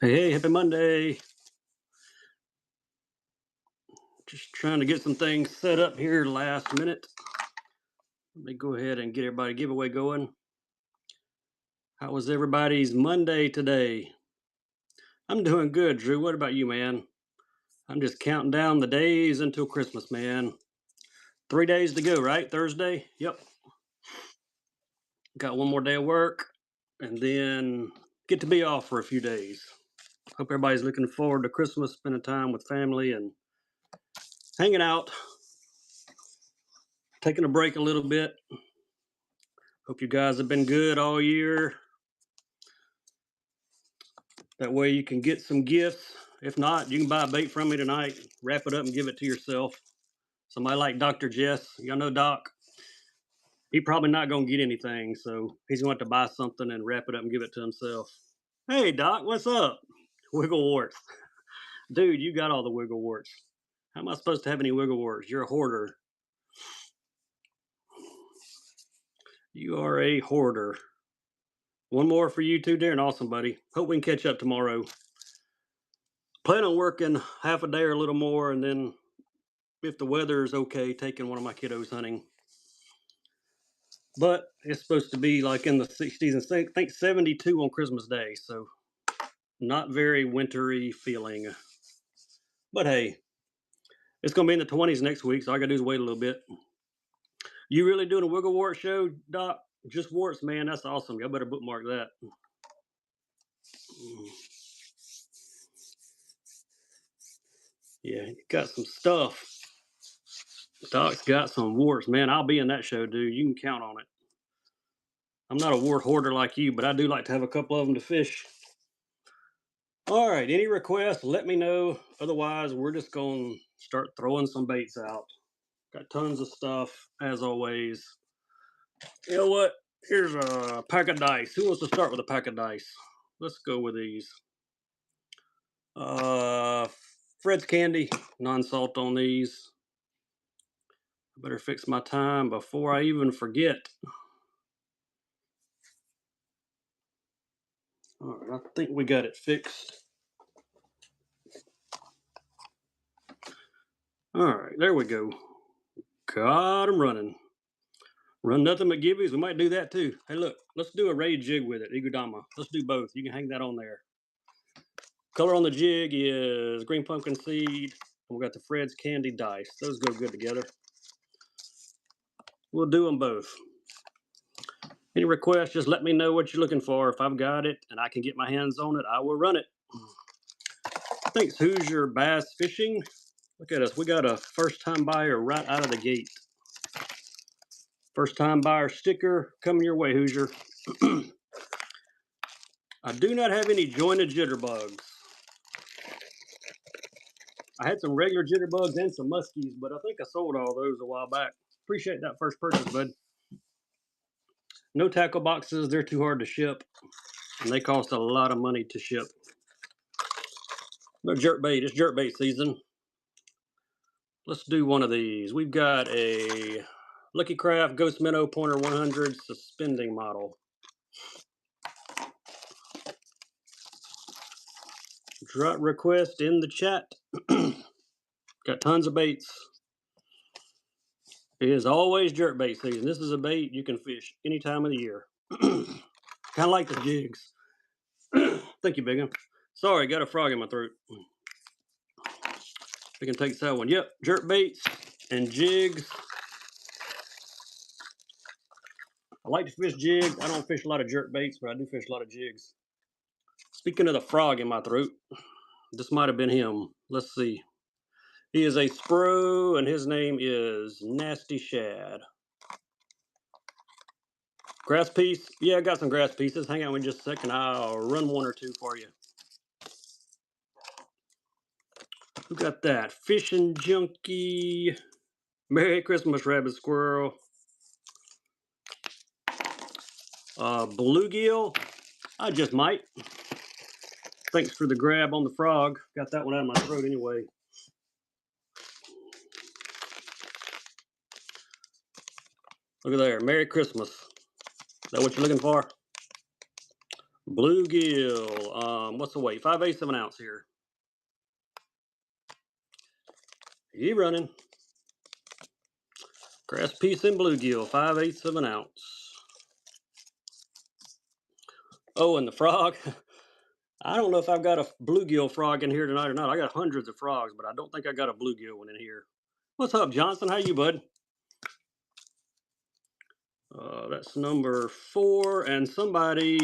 Hey, happy Monday. Just trying to get some things set up here last minute. Let me go ahead and get everybody giveaway going. How was everybody's Monday today? I'm doing good, Drew. What about you, man? I'm just counting down the days until Christmas, man. 3 days to go, right? Thursday? Yep. Got one more day of work and then get to be off for a few days. Hope everybody's looking forward to Christmas, spending time with family and hanging out, taking a break a little bit. Hope you guys have been good all year. That way you can get some gifts. If not, you can buy a bait from me tonight, wrap it up and give it to yourself. Somebody like Dr. Jess, y'all know Doc. He probably not going to get anything, so he's going to have to buy something and wrap it up and give it to himself. Hey, Doc, what's up? Wiggle warts. Dude, you got all the wiggle warts. How am I supposed to have any wiggle warts? You're a hoarder. You are a hoarder. One more for you too, Darren. Awesome, buddy. Hope we can catch up tomorrow. Plan on working half a day or a little more, and then if the weather is okay, taking one of my kiddos hunting. But it's supposed to be like in the 60s and I think 72 on Christmas Day, so not very wintry feeling. But hey, it's going to be in the 20s next week, so all I got to do is wait a little bit. You really doing a wiggle wart show, Doc? Just warts, man. That's awesome. Y'all better bookmark that. Yeah, you got some stuff. Doc's got some warts, man. I'll be in that show, dude. You can count on it. I'm not a wart hoarder like you, but I do like to have a couple of them to fish. All right, any requests, let me know. Otherwise, we're just going to start throwing some baits out. Got tons of stuff, as always. You know what? Here's a pack of dice. Who wants to start with a pack of dice? Let's go with these. Fred's Candy, non-salt on these. I better fix my time before I even forget. All right, I think we got it fixed. All right, there we go. Got them running. Run nothing but gibbies. We might do that too. Hey, look, let's do a raid jig with it. Igodama. Let's do both. You can hang that on there. Color on the jig is green pumpkin seed. We got the Fred's Candy dice. Those go good together. We'll do them both. Any requests, just let me know what you're looking for. If I've got it and I can get my hands on it, I will run it. Thanks, Hoosier Bass Fishing. Look at us. We got a first-time buyer right out of the gate. First-time buyer sticker coming your way, Hoosier. I do not have any jointed jitterbugs. I had some regular jitterbugs and some muskies, but I think I sold all those a while back. Appreciate that first purchase, bud. No tackle boxes. They're too hard to ship, and they cost a lot of money to ship. No jerkbait. It's jerkbait season. Let's do one of these. We've got a Lucky Craft Ghost Minnow Pointer 100 suspending model. Drop request in the chat. Got tons of baits. It is always jerkbait season. This is a bait you can fish any time of the year. Kind of like the jigs. Thank you, Big one. Sorry, got a frog in my throat. We can take that one. Yep, jerk baits and jigs. I like to fish jigs. I don't fish a lot of jerk baits, but I do fish a lot of jigs. Speaking of the frog in my throat, this might have been him. Let's see. He is a Spro, and his name is Nasty Shad. Grass piece? Yeah, I got some grass pieces. Hang on with me just a second. I'll run one or two for you. Who got that? Fishing Junkie. Merry Christmas, Rabbit Squirrel. Bluegill. I just might. Thanks for the grab on the frog. Got that one out of my throat anyway. Look at there. Merry Christmas. Is that what you're looking for? Bluegill. What's the weight? 5/8 of an ounce here. You running. Grass piece and bluegill, 5/8 of an ounce. Oh, and the frog. I don't know if I've got a bluegill frog in here tonight or not. I got hundreds of frogs, but I don't think I got a bluegill one in here. What's up, Johnson? How you, bud? That's number 4. And somebody,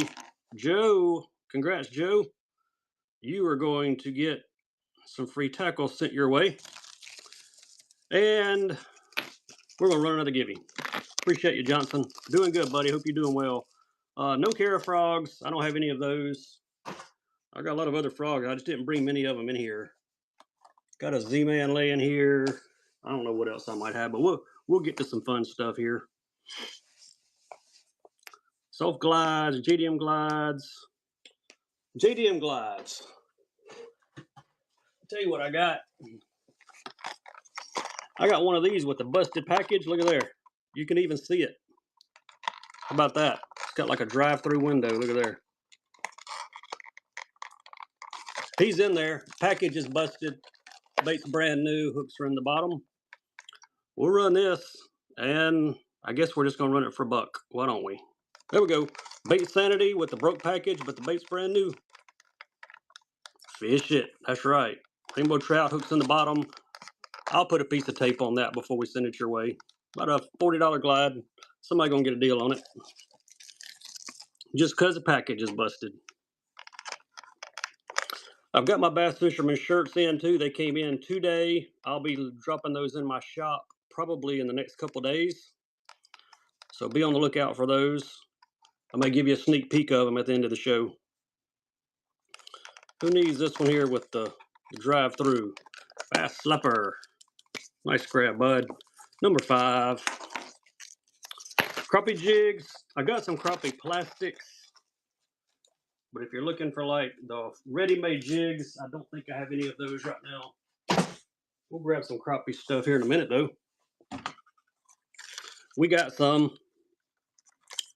Joe, congrats, Joe. You are going to get some free tackles sent your way. And we're going to run another giveaway. Appreciate you, Johnson. Doing good, buddy. Hope you're doing well. No Cara frogs. I don't have any of those. I got a lot of other frogs. I just didn't bring many of them in here. Got a Z-Man laying here. I don't know what else I might have, but we'll get to some fun stuff here. Self glides, JDM glides. JDM glides. I'll tell you what I got. I got one of these with the busted package. Look at there. You can even see it. How about that? It's got like a drive-through window. Look at there. He's in there. Package is busted. Bait's brand new. Hooks are in the bottom. We'll run this, and I guess we're just going to run it for $1. Why don't we? There we go. Bait Sanity with the broke package, but the bait's brand new. Fish it. That's right. Rainbow trout, hooks in the bottom. I'll put a piece of tape on that before we send it your way. About a $40 glide. Somebody going to get a deal on it. Just because the package is busted. I've got my Bass Fisherman shirts in too. They came in today. I'll be dropping those in my shop probably in the next couple of days. So be on the lookout for those. I may give you a sneak peek of them at the end of the show. Who needs this one here with the drive-through? Bass Slapper. Nice grab, bud. Number 5. Crappie jigs. I got some crappie plastics. But if you're looking for like the ready-made jigs, I don't think I have any of those right now. We'll grab some crappie stuff here in a minute, though. We got some.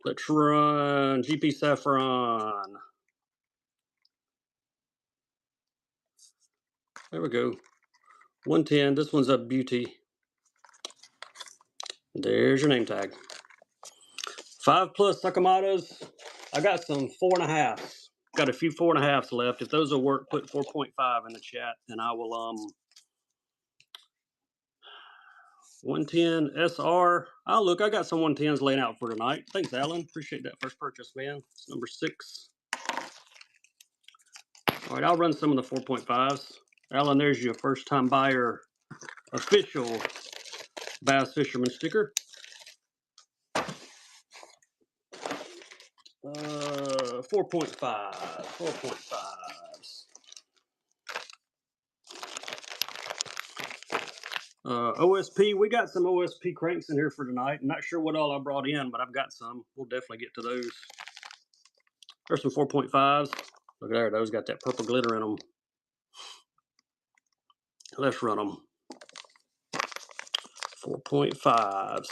Let's run GP Saffron. There we go. 110. This one's a beauty. There's your name tag. 5+ Sakamatas. I got some 4.5s. Got a few 4.5s left. If those will work, put 4.5 in the chat, and I will 110 SR. Oh, look, I got some 110s laying out for tonight. Thanks, Alan. Appreciate that first purchase, man. It's number 6. All right, I'll run some of the 4.5s. Alan, there's your first-time buyer official Bass Fisherman sticker. 4.5s. OSP, we got some OSP cranks in here for tonight. I'm not sure what all I brought in, but I've got some. We'll definitely get to those. There's some 4.5s. Look there, those got that purple glitter in them. Let's run them. 4.5s.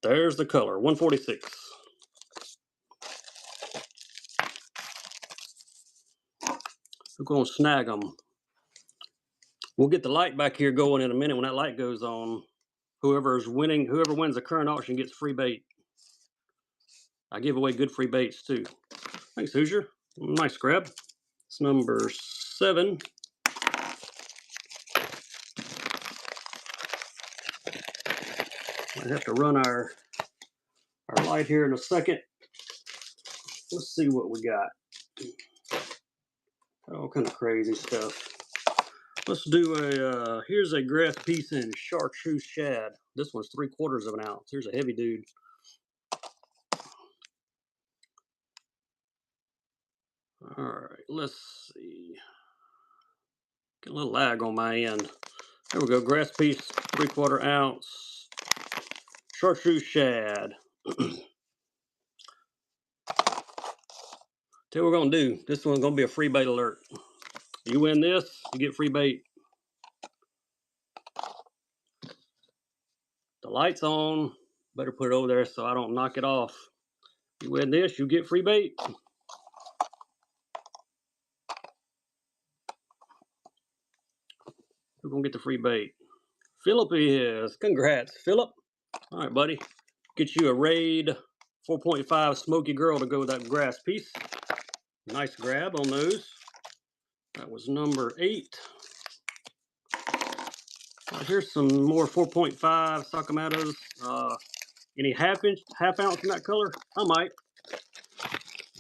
There's the color, 146. We're going to snag them. We'll get the light back here going in a minute. When that light goes on, whoever wins the current auction gets free bait. I give away good free baits too. Thanks, Hoosier. Nice grab. It's number 7. I have to run our light here in a second. Let's see what we got. All kind of crazy stuff. Let's do a, here's a grass piece in chartreuse shad. This one's 3/4 of an ounce. Here's a heavy dude. All right, let's see. Get a little lag on my end. There we go, grass piece, 3/4 ounce. Chartreuse shad. Tell you what we're gonna do. This one's gonna be a free bait alert. You win this, you get free bait. The light's on. Better put it over there so I don't knock it off. You win this, you get free bait. We're gonna get the free bait. Philip is. Congrats, Philip. All right, buddy. Get you a Raid 4.5 Smoky Girl to go with that grass piece. Nice grab on those. That was number 8. Here's some more 4.5 Sakamotos. Any half ounce in that color? I might.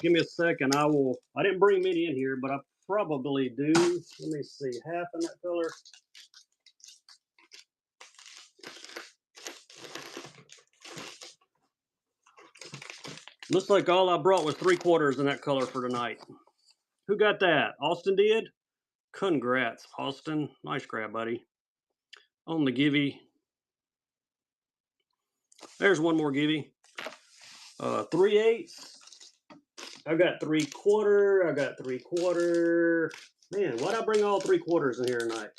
Give me a second. I didn't bring many in here, but I probably do. Let me see. Half in that color. Looks like all I brought was 3/4 in that color for tonight. Who got that? Austin did? Congrats, Austin. Nice grab, buddy. On the givey. There's one more givey. 3/8. I got 3/4. I got 3/4. Man, why'd I bring all 3/4 in here tonight?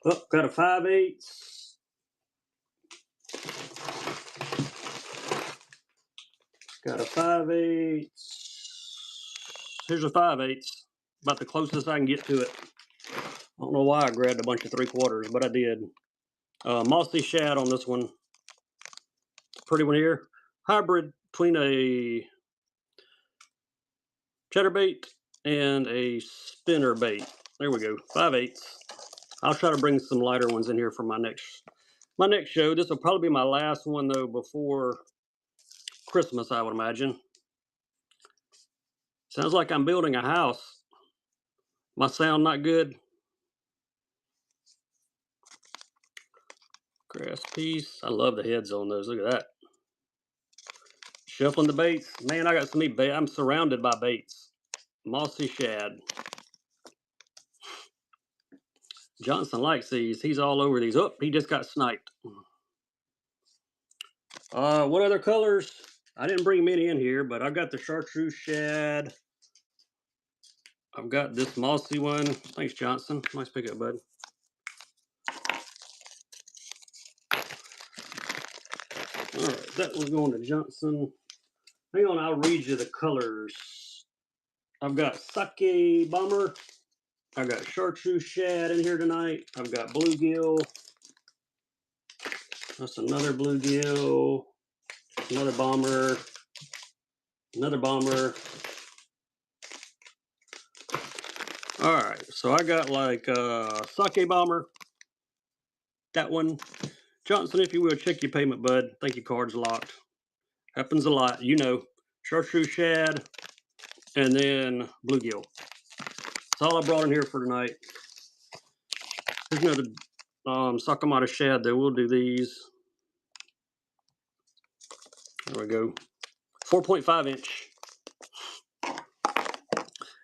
Oh, got a 5/8. Got a 5/8. Here's a 5/8. About the closest I can get to it. I don't know why I grabbed a bunch of 3/4, but I did. Mossy shad on this one. Pretty one here. Hybrid between a chatterbait and a spinner bait. There we go. 5/8. I'll try to bring some lighter ones in here for my next show. This will probably be my last one though before Christmas, I would imagine. Sounds like I'm building a house. My sound not good. Grass piece. I love the heads on those. Look at that. Shuffling the baits. Man, I got so many baits. I'm surrounded by baits. Mossy shad. Johnson likes these. He's all over these. Oh, he just got sniped. What other colors? I didn't bring many in here, but I've got the chartreuse shad. I've got this mossy one. Thanks, Johnson. Nice pickup, bud. All right, that was going to Johnson. Hang on, I'll read you the colors. I've got sake bomber. I've got chartreuse shad in here tonight. I've got bluegill. That's another bluegill. Another bomber. Another bomber. All right, so I got like sake bomber. That one. Johnson, if you will, check your payment, bud. I think your card's locked. Happens a lot, you know. Chartreuse shad, and then bluegill. That's all I brought in here for tonight. Here's another Sakamoto shad, though. We'll do these. There we go. 4.5 inch.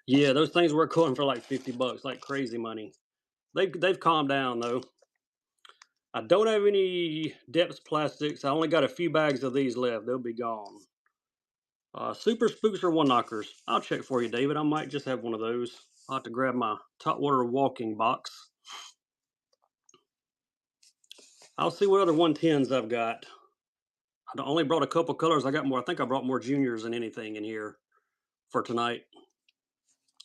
Yeah, those things were going for like $50, like crazy money. They've calmed down though. I don't have any depths plastics. I only got a few bags of these left. They'll be gone. Super spooks or one knockers. I'll check for you, David. I might just have one of those. I'll have to grab my top water walking box. I'll see what other 110s I've got. I only brought a couple colors. I got more. I think I brought more juniors than anything in here for tonight.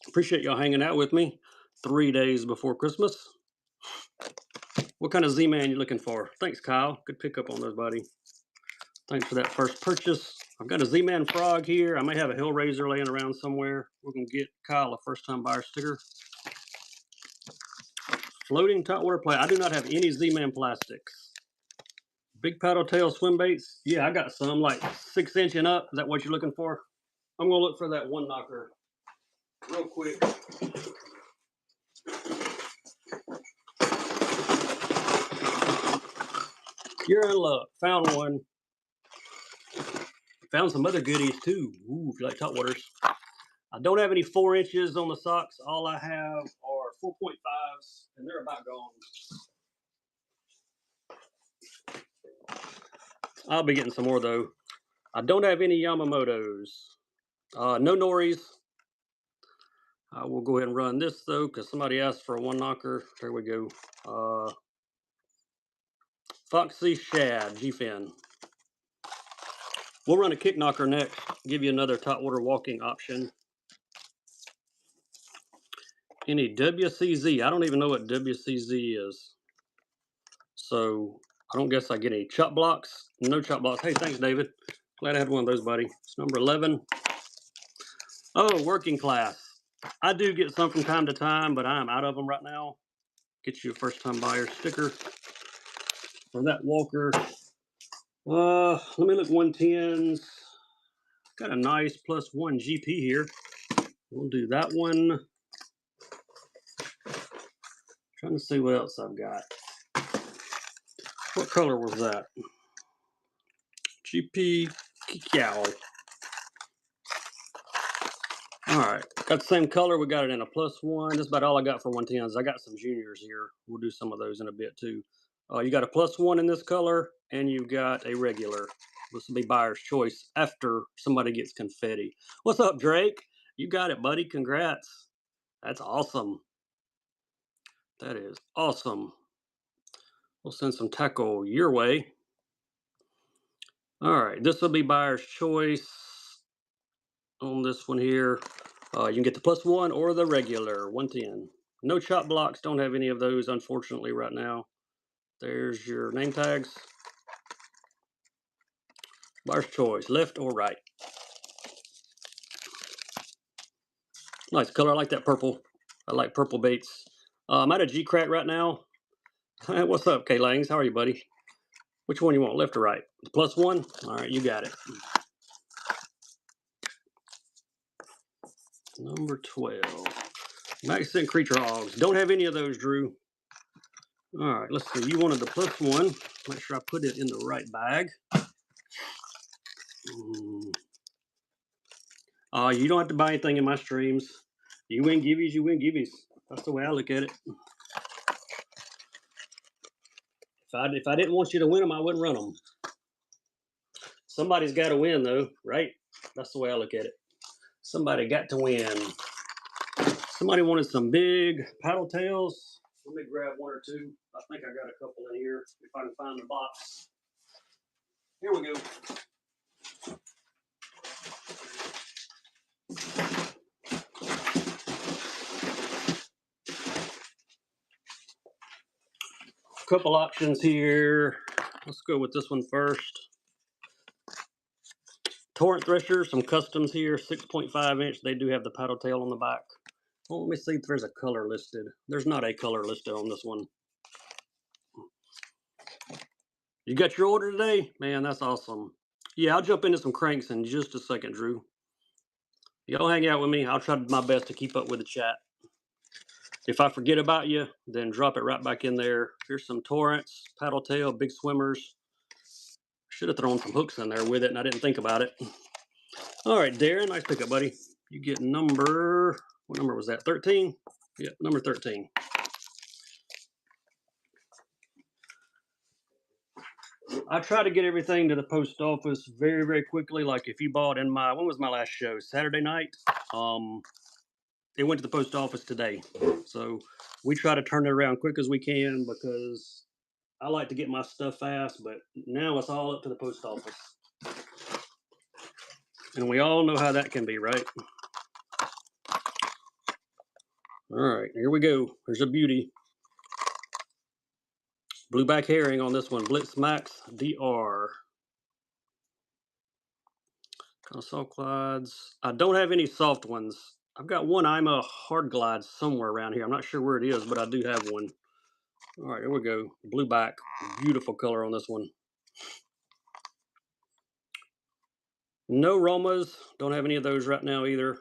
Appreciate y'all hanging out with me 3 days before Christmas. What kind of Z-Man you looking for? Thanks, Kyle. Good pickup on those, buddy. Thanks for that first purchase. I've got a Z-Man frog here. I may have a Hellraiser laying around somewhere. We're going to get Kyle a first-time buyer sticker. Floating top water plate. I do not have any Z-Man plastics. Big paddle tail swim baits. Yeah, I got some like 6 inch and up. Is that what you're looking for? I'm going to look for that one knocker real quick. You're in luck. Found one. Found some other goodies too. Ooh, if you like top waters. I don't have any 4 inches on the socks. All I have are 4.5s, and they're about gone. I'll be getting some more though. I don't have any Yamamotos. No Noris. I will go ahead and run this though, because somebody asked for a one knocker. There we go. Foxy Shad, G-Fin. We'll run a kick knocker next. Give you another top water walking option. any WCZ. I don't even know what WCZ is. So I don't guess I get any chop blocks. No chop blocks. Hey, thanks, David. Glad I had one of those, buddy. It's number 11. Oh, working class. I do get some from time to time, but I'm out of them right now. Get you a first-time buyer sticker for that Walker. Let me look 110s. Got a nice +1 GP here. We'll do that one. Trying to see what else I've got. What color was that? GP Kikau. All right, got the same color. We got it in a +1. That's about all I got for 110s. I got some juniors here. We'll do some of those in a bit too. You got a +1 in this color, and you've got a regular. This will be buyer's choice after somebody gets confetti. What's up, Drake? You got it, buddy. Congrats. That's awesome. That is awesome. We'll send some tackle your way. All right, this will be buyer's choice on this one here. You can get the +1 or the regular 110. No chop blocks. Don't have any of those, unfortunately, right now. There's your name tags. Buyer's choice, left or right. Nice color. I like that purple. I like purple baits. I'm at a G-Crack right now. What's up, K-Langs? How are you, buddy? Which one you want, left or right? The +1? All right, you got it. Number 12. Magnificent Creature Hogs. Don't have any of those, Drew. All right, let's see. You wanted the +1. Make sure I put it in the right bag. You don't have to buy anything in my streams. You win givvies, you win givvies. That's the way I look at it. If I didn't want you to win them, I wouldn't run them. Somebody's got to win, though, right? That's the way I look at it. Somebody got to win. Somebody wanted some big paddle tails. Let me grab one or two. I think I got a couple in here if I can find the box. Here we go. Couple options here. Let's go with this one first. Torrent Thresher, some customs here, 6.5 inch. They do have the paddle tail on the back. Well, let me see if there's a color listed. There's not a color listed on this one. You got your order today? Man, that's awesome. Yeah, I'll jump into some cranks in just a second, Drew. Y'all hang out with me. I'll try my best to keep up with the chat. If I forget about you, then drop it right back in there. Here's some torrents, paddle tail, big swimmers. Should have thrown some hooks in there with it, and I didn't think about it. All right, Darren, nice pickup, buddy. You get number, what number was that? 13? Yeah, number 13. I try to get everything to the post office very, very quickly. Like if you bought in when was my last show? Saturday night. It went to the post office today. So we try to turn it around quick as we can because I like to get my stuff fast, but now it's all up to the post office. And we all know how that can be, right? All right, here we go. There's a beauty. Blueback herring on this one. Blitz Max DR. Salt glides. I don't have any soft ones. I've got one IMA hard glide somewhere around here. I'm not sure where it is, but I do have one. All right, here we go. Blueback. Beautiful color on this one. No Romas. Don't have any of those right now either.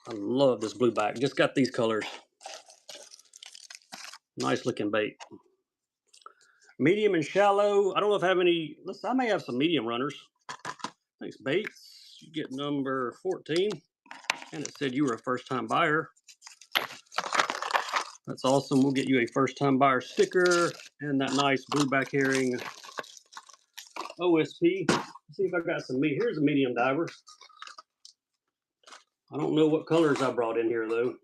I love this blueback. Just got these colors. Nice looking bait. Medium and shallow. I don't know if I have any. I may have some medium runners. Thanks, baits. You get number 14. And it said you were a first-time buyer. That's awesome. We'll get you a first-time buyer sticker and that nice blueback herring OSP. Let's see if I got some meat. Here's a medium diver. I don't know what colors I brought in here, though.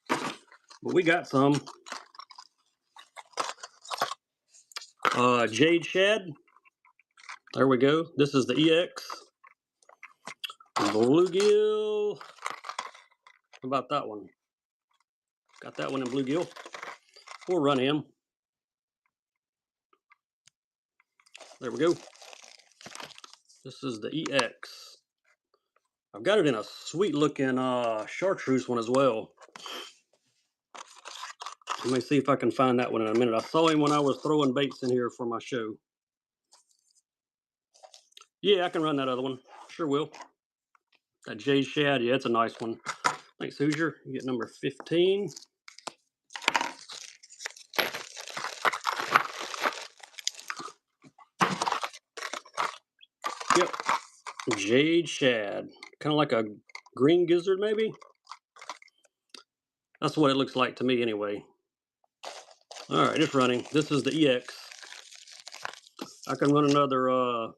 But we got some. Jade Shad. There we go. This is the EX. Bluegill. How about that one? Got that one in bluegill. We'll run him. There we go. This is the EX. I've got it in a sweet looking chartreuse one as well. Let me see if I can find that one in a minute. I saw him when I was throwing baits in here for my show. Yeah, I can run that other one. Sure will. That Jade Shad, yeah, it's a nice one. Thanks, Hoosier. You get number 15. Yep, Jade Shad. Kind of like a green gizzard, maybe? That's what it looks like to me anyway. All right, it's running. This is the EX. I can run another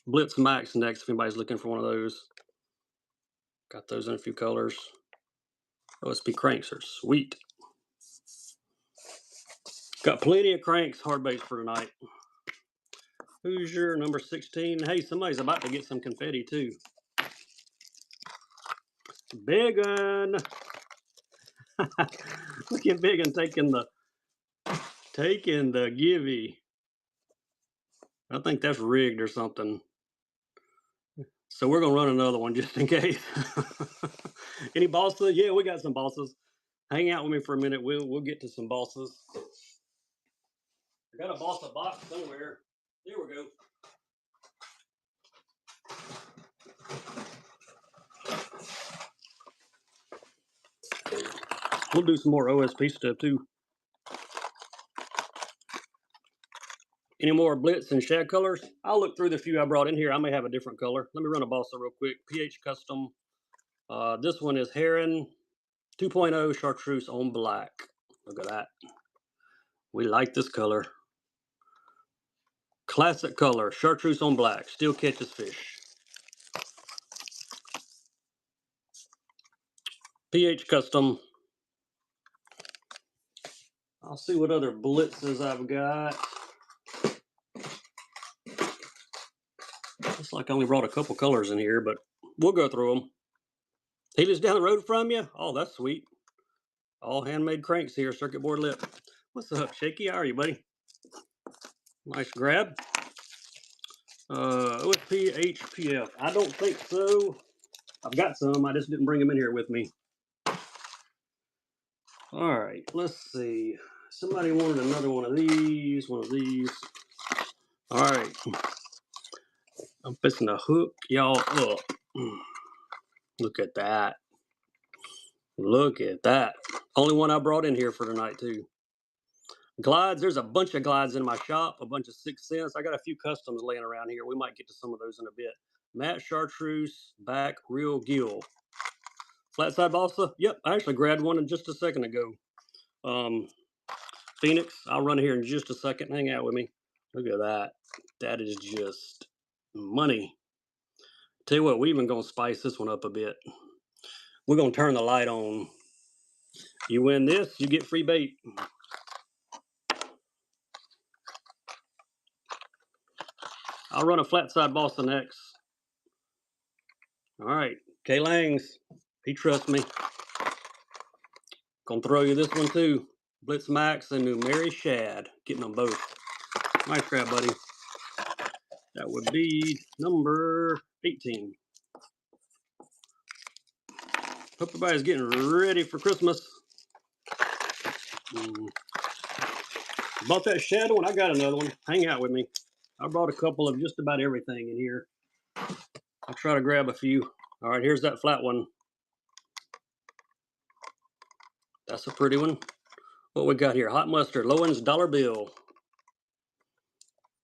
Blitz Max next if anybody's looking for one of those. Got those in a few colors. OSP cranks are sweet. Got plenty of cranks, hard baits for tonight. Hoosier, number 16. Hey, somebody's about to get some confetti too. Biggin. Look at Biggin taking the givey. I think that's rigged or something. So we're gonna run another one just in case. Any balsas? Yeah, we got some balsas. Hang out with me for a minute. We'll get to some balsas. I got a balsa box somewhere. There we go. We'll do some more OSP stuff too. Any more Blitz and Shad colors? I'll look through the few I brought in here. I may have a different color. Let me run a balsa real quick. PH Custom. This one is Heron 2.0 Chartreuse on black. Look at that. We like this color. Classic color, Chartreuse on black. Still catches fish. PH Custom. I'll see what other Blitzes I've got. Looks like I only brought a couple colors in here, but we'll go through them. He lives down the road from you? Oh, that's sweet. All handmade cranks here, circuit board lip. What's up, Shaky? How are you, buddy? Nice grab. OSP HPF. I don't think so. I've got some. I just didn't bring them in here with me. All right, let's see. Somebody wanted another one of these. All right. I'm fixing to hook y'all up. Look at that. Look at that. Only one I brought in here for tonight, too. Glides. There's a bunch of glides in my shop, a bunch of 6 cents. I got a few customs laying around here. We might get to some of those in a bit. Matte Chartreuse, back, real gill. Flat side balsa. Yep, I actually grabbed one in just a second ago. Phoenix. I'll run here in just a second. Hang out with me. Look at that. That is just money. Tell you what, we even gonna spice this one up a bit. We're gonna turn the light on. You win this, you get free bait. I'll run a flat side balsa next. All right, K Langs, he trusts me. Gonna throw you this one too. Blitz Max and New Mary Shad. Getting them both. Nice grab, buddy. That would be number 18. Hope everybody's getting ready for Christmas. Bought that Shad one. I got another one. Hang out with me. I brought a couple of just about everything in here. I'll try to grab a few. All right, here's that flat one. That's a pretty one. What we got here? Hot mustard, Lowen's dollar bill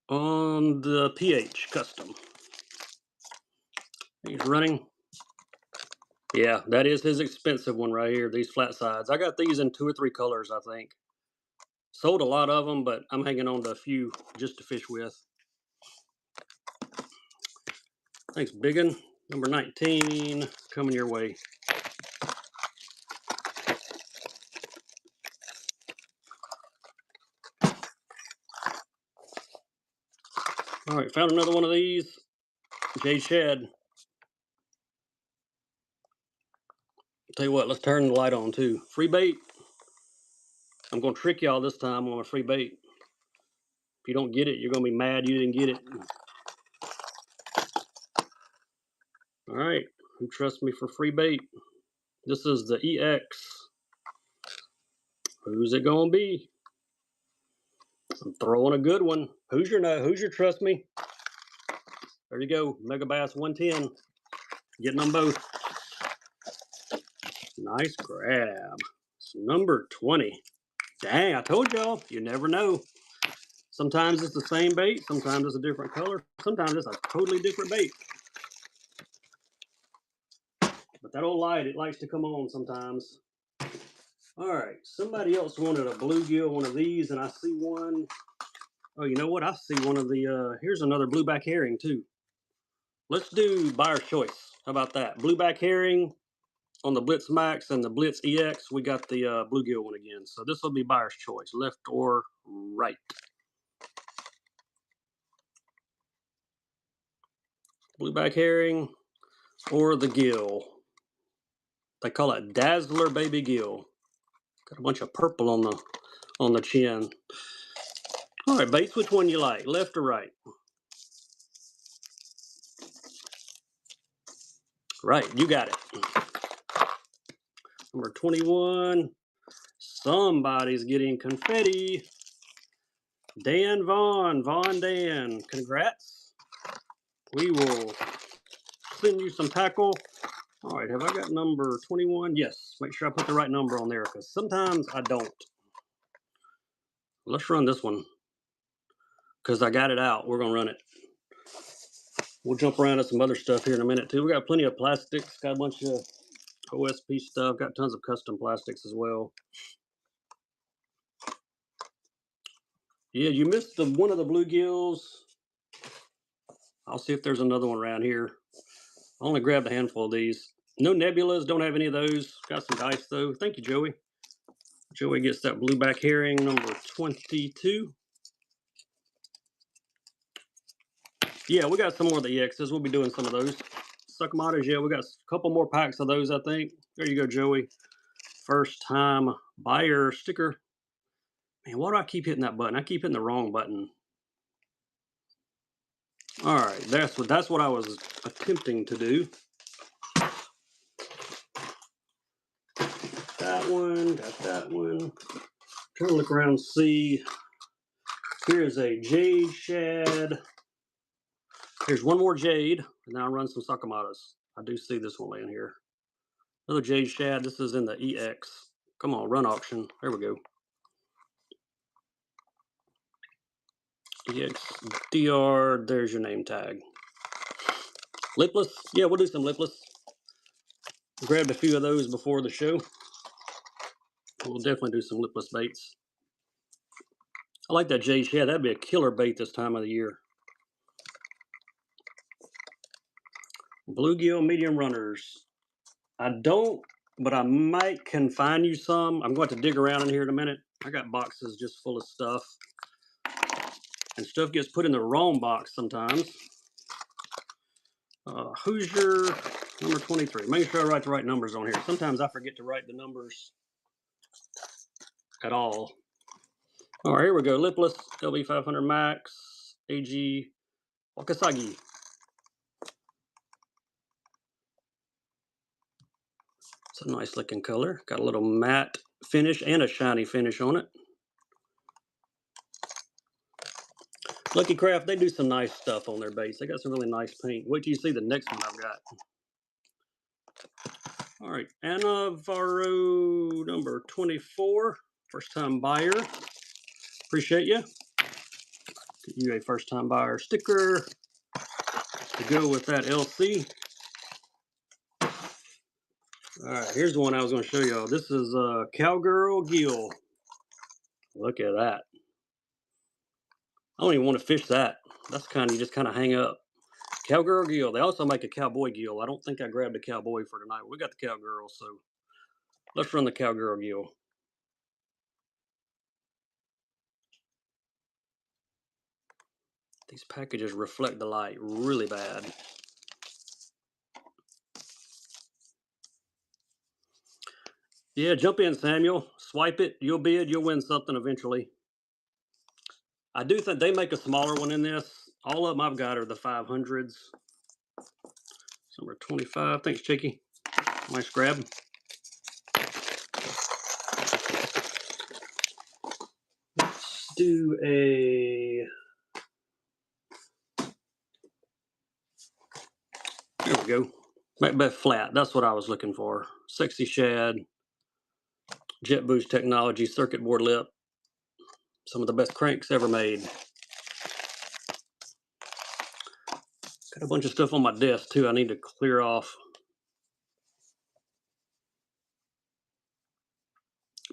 on the PH Custom. He's running. Yeah, that is his expensive one right here, these flat sides. I got these in 2 or 3 colors, I think. Sold a lot of them, but I'm hanging on to a few just to fish with. Thanks, Biggin. Number 19, coming your way. All right, found another one of these. Jade Shad. Tell you what, let's turn the light on too. Free bait. I'm going to trick y'all this time on a free bait. If you don't get it, you're going to be mad you didn't get it. All right. Who trusts me for free bait? This is the EX. Who's it going to be? I'm throwing a good one. Who's your trust me? There you go. Mega Bass 110. Getting them both. Nice grab. It's number 20. Dang, I told y'all, you never know. Sometimes it's the same bait. Sometimes it's a different color. Sometimes it's a totally different bait. But that old light, it likes to come on sometimes. All right, somebody else wanted a bluegill, one of these, and I see one. Oh, you know what? I see one of the, here's another blueback herring too. Let's do buyer's choice. How about that? Blueback herring on the Blitz Max and the Blitz EX. We got the bluegill one again. So this will be buyer's choice, left or right. Blueback herring or the gill. They call it Dazzler Baby Gill. Got a bunch of purple on the chin. All right, Bates, which one you like, left or right? Right, you got it. Number 21. Somebody's getting confetti. Dan Vaughn, Dan. Congrats. We will send you some tackle. All right, have I got number 21? Yes, make sure I put the right number on there because sometimes I don't. Let's run this one because I got it out. We're going to run it. We'll jump around to some other stuff here in a minute too. We got plenty of plastics, got a bunch of OSP stuff, got tons of custom plastics as well. Yeah, you missed one of the bluegills. I'll see if there's another one around here. I only grabbed a handful of these. No nebulas, don't have any of those. Got some dice though. Thank you, Joey. Joey gets that blueback herring number 22. Yeah, we got some more of the EXs. We'll be doing some of those. Succomatas, yeah, we got a couple more packs of those, I think. There you go, Joey. First time buyer sticker. Man, why do I keep hitting that button? I keep hitting the wrong button. All right, that's what I was attempting to do. That one, got that one. Trying to look around and see. Here's a jade shad. Here's one more jade, and now I run some succomatas. I do see this one laying here. Another jade shad. This is in the EX. Come on, run auction. There we go. EX DR. There's your name tag. Lipless. Yeah, we'll do some lipless. Grabbed a few of those before the show. We'll definitely do some lipless baits. I like that jade shad. That'd be a killer bait this time of the year. Bluegill medium runners. I don't, but I might confine you some. I'm going to dig around in here in a minute. I got boxes just full of stuff. And stuff gets put in the wrong box sometimes. Who's your number 23? Make sure I write the right numbers on here. Sometimes I forget to write the numbers at all. All right, here we go. Lipless, LB500 Max, AG Wakasagi. It's a nice looking color. Got a little matte finish and a shiny finish on it. Lucky Craft, they do some nice stuff on their baits. They got some really nice paint. Wait till you see the next one I've got. All right, Anavaro number 24, first time buyer. Appreciate you. Get you a first time buyer sticker to go with that LC. All right, here's the one I was going to show y'all. This is Cowgirl Gill. Look at that. I don't even want to fish that. That's kind of, you just kind of hang up. Cowgirl Gill. They also make a cowboy gill. I don't think I grabbed a cowboy for tonight. We got the cowgirl, so let's run the Cowgirl Gill. These packages reflect the light really bad. Yeah, jump in, Samuel. Swipe it. You'll bid. You'll win something eventually. I do think they make a smaller one in this. All of them I've got are the 500s. Some are 25. Thanks, Chicky. Nice grab. Let's do a... There we go. Macbeth flat. That's what I was looking for. Sexy shad. Jet boost technology. Circuit board lip. Some of the best cranks ever made. Got a bunch of stuff on my desk too I need to clear off.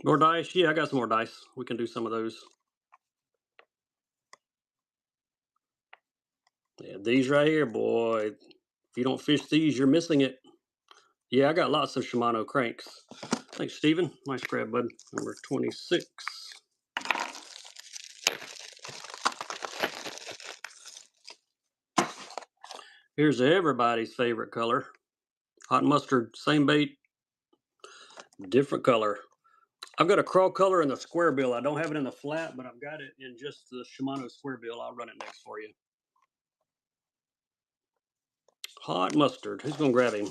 More dice? Yeah, I got some more dice. We can do some of those. Yeah, these right here, boy. If you don't fish these, you're missing it. Yeah, I got lots of Shimano cranks. Thanks, Steven. Nice grab, bud. Number 26. Here's everybody's favorite color. Hot mustard, same bait, different color. I've got a crawl color in the square bill. I don't have it in the flat, but I've got it in just the Shimano square bill. I'll run it next for you. Hot mustard. Who's going to grab him?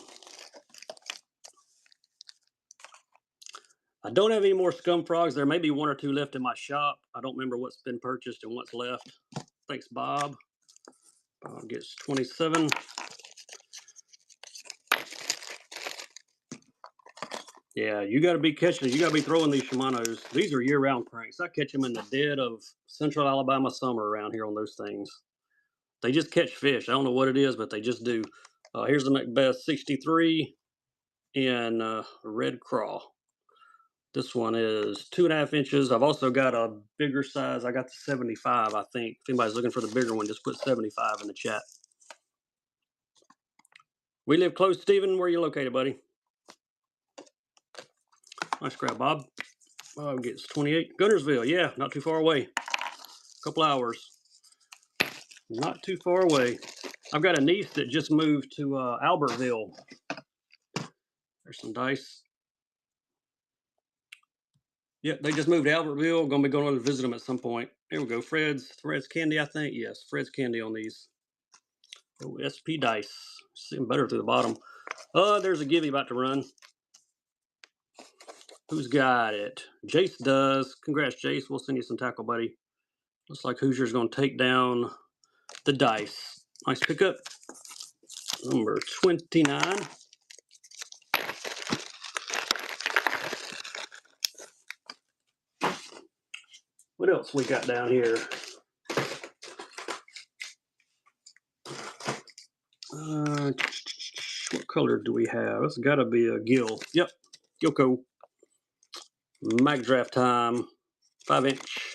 I don't have any more scum frogs. There may be one or two left in my shop. I don't remember what's been purchased and what's left. Thanks, Bob. Bob gets 27. Yeah, you got to be catching. You got to be throwing these Shimanos. These are year-round cranks. I catch them in the dead of central Alabama summer around here on those things. They just catch fish. I don't know what it is, but they just do. Here's the Macbeth 63 in red craw. This one is 2.5 inches. I've also got a bigger size. I got the 75, I think. If anybody's looking for the bigger one, just put 75 in the chat. We live close, Stephen. Where are you located, buddy? Nice grab, Bob. Bob gets 28. Gunnersville, yeah, not too far away. A couple hours. Not too far away. I've got a niece that just moved to Albertville. There's some dice. Yep, they just moved to Albertville. Gonna be going to visit them at some point. Here we go. Fred's Candy, I think. Yes, Fred's Candy on these. Oh, SP dice. Seeing better through the bottom. There's a givey about to run. Who's got it? Jace does. Congrats, Jace. We'll send you some tackle, buddy. Looks like Hoosier's gonna take down the dice. Nice pickup. Number 29. What else we got down here? What color do we have? It's got to be a gill. Yep, Gilco. Mag draft time. 5-inch.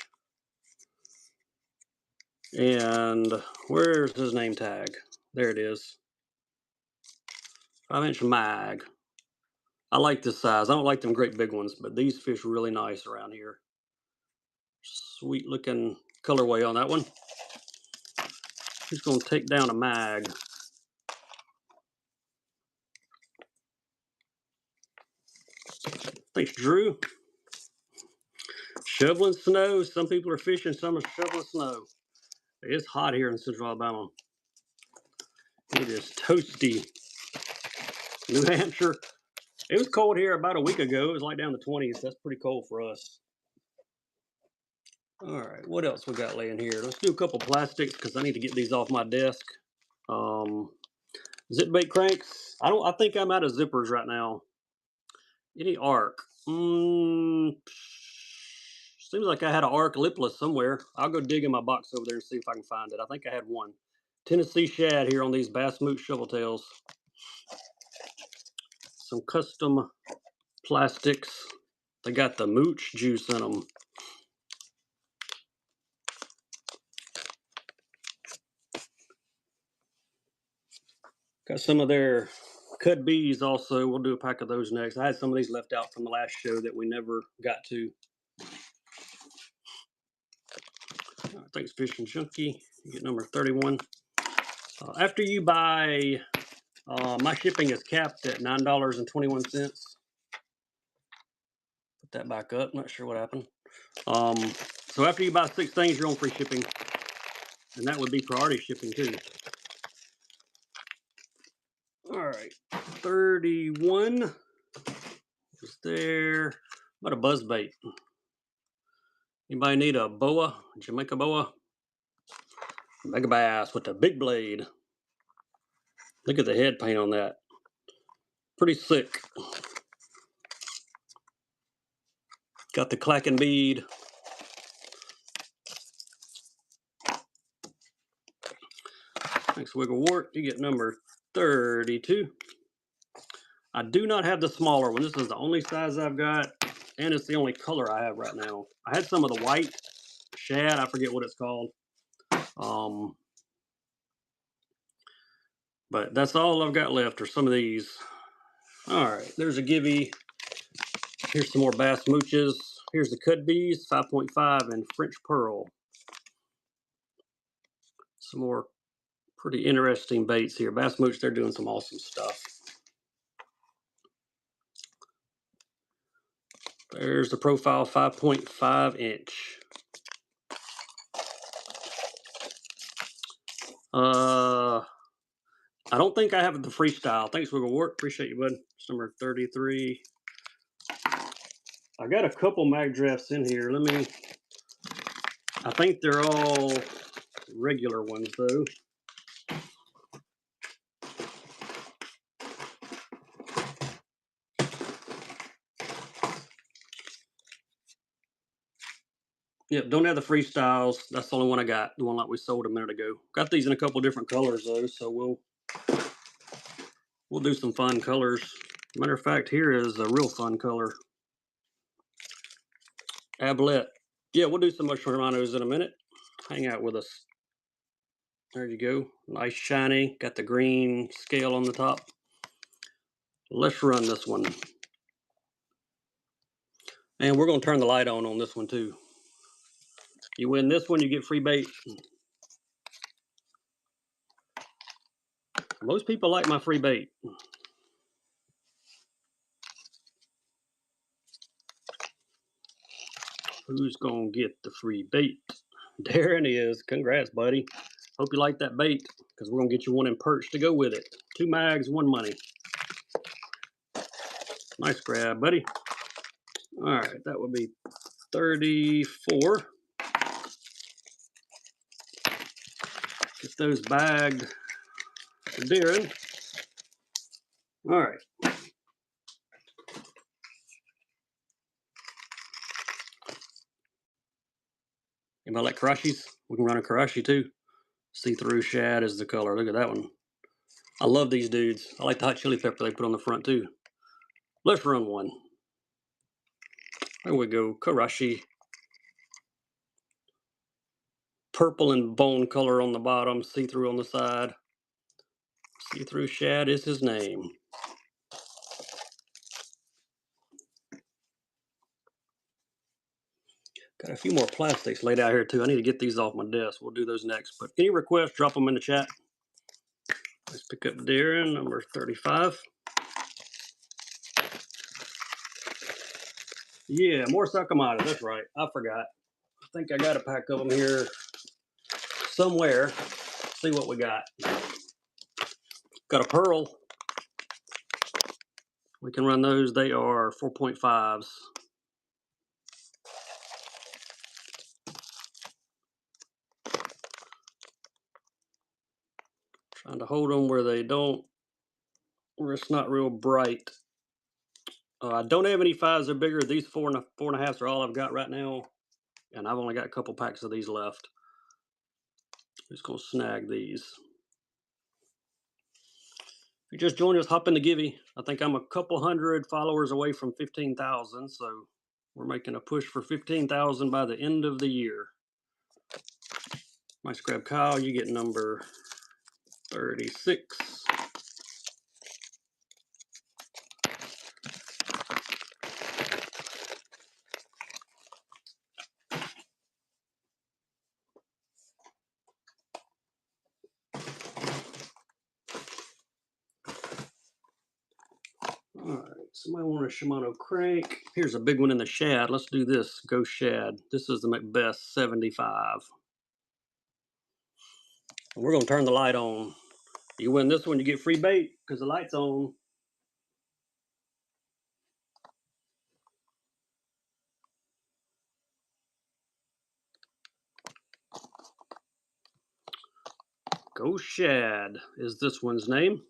And where's his name tag? There it is. 5-inch mag. I like this size. I don't like them great big ones, but these fish are really nice around here. Sweet looking colorway on that one. Who's going to take down a mag? Thanks, Drew. Shoveling snow. Some people are fishing, some are shoveling snow. It's hot here in central Alabama. It is toasty. New Hampshire. It was cold here about a week ago. It was like down the 20s. That's pretty cold for us. All right, what else we got laying here? Let's do a couple plastics because I need to get these off my desk. Zip bait cranks. I think I'm out of zippers right now. Any arc? Seems like I had an arc lipless somewhere. I'll go dig in my box over there and see if I can find it. I think I had one. Tennessee shad here on these Bass Moot shovel tails. Some custom plastics. They got the mooch juice in them. Got some of their cut bees also. We'll do a pack of those next. I had some of these left out from the last show that we never got to. Thanks, Fishin Chunky. You get number 31. After you buy, my shipping is capped at $9.21. that back up. Not sure what happened. So after you buy 6 things, you're on free shipping, and that would be priority shipping too. All right, 31 is there. What about a buzz bait? Anybody need a boa, Jamaica boa? Mega bass with the big blade. Look at the head paint on that. Pretty sick. Got the clacking bead. Thanks, Wigglewort. You get number 32. I do not have the smaller one. This is the only size I've got, and it's the only color I have right now. I had some of the white shad. I forget what it's called. But that's all I've got left are some of these. All right, there's a givey. Here's some more bass mooches. Here's the cut bees, 5.5, and French pearl. Some more pretty interesting baits here. Bass mooch, they're doing some awesome stuff. There's the profile 5.5 inch. I don't think I have the freestyle. Thanks, Wigglewort. Appreciate you, bud. It's number 33. I got a couple mag drafts in here. I think they're all regular ones though. Yep, don't have the freestyles. That's the only one I got. The one like we sold a minute ago. Got these in a couple different colors though, so we'll do some fun colors. Matter of fact, here is a real fun color. Ablette. Yeah, we'll do some mushroom rhinos in a minute. Hang out with us. There you go. Nice shiny. Got the green scale on the top. Let's run this one. And we're going to turn the light on this one too. You win this one, you get free bait. Most people like my free bait. Who's going to get the free bait? Darren is. Congrats, buddy. Hope you like that bait, because we're going to get you one in perch to go with it. 2 mags, 1 money. Nice grab, buddy. All right, that would be 34. Get those bagged for Darren. All right. Anybody like karashis? We can run a karashi too. See-through shad is the color. Look at that one. I love these dudes. I like the hot chili pepper they put on the front too. Let's run one. There we go. Karashi. Purple and bone color on the bottom. See-through on the side. See-through shad is his name. Got a few more plastics laid out here too. I need to get these off my desk. We'll do those next. But any requests, drop them in the chat. Let's pick up Darren, number 35. Yeah, more Sakamata. That's right. I forgot. I think I got a pack of them here somewhere. See what we got. Got a pearl. We can run those. They are 4.5s. Trying to hold them where it's not real bright. I don't have any 5s that are bigger. These 4.5s are all I've got right now. And I've only got a couple packs of these left. Just gonna snag these. If you just joined us, hop in the givey. I think I'm a couple hundred followers away from 15,000. So we're making a push for 15,000 by the end of the year. Nice grab, Kyle. You get number 36. All right, somebody want to Shimano crank. Here's a big one in the shad. Let's do this. Go shad. This is the Macbeth 75. And we're going to turn the light on. You win this one, you get free bait because the light's on. Go shad is this one's name.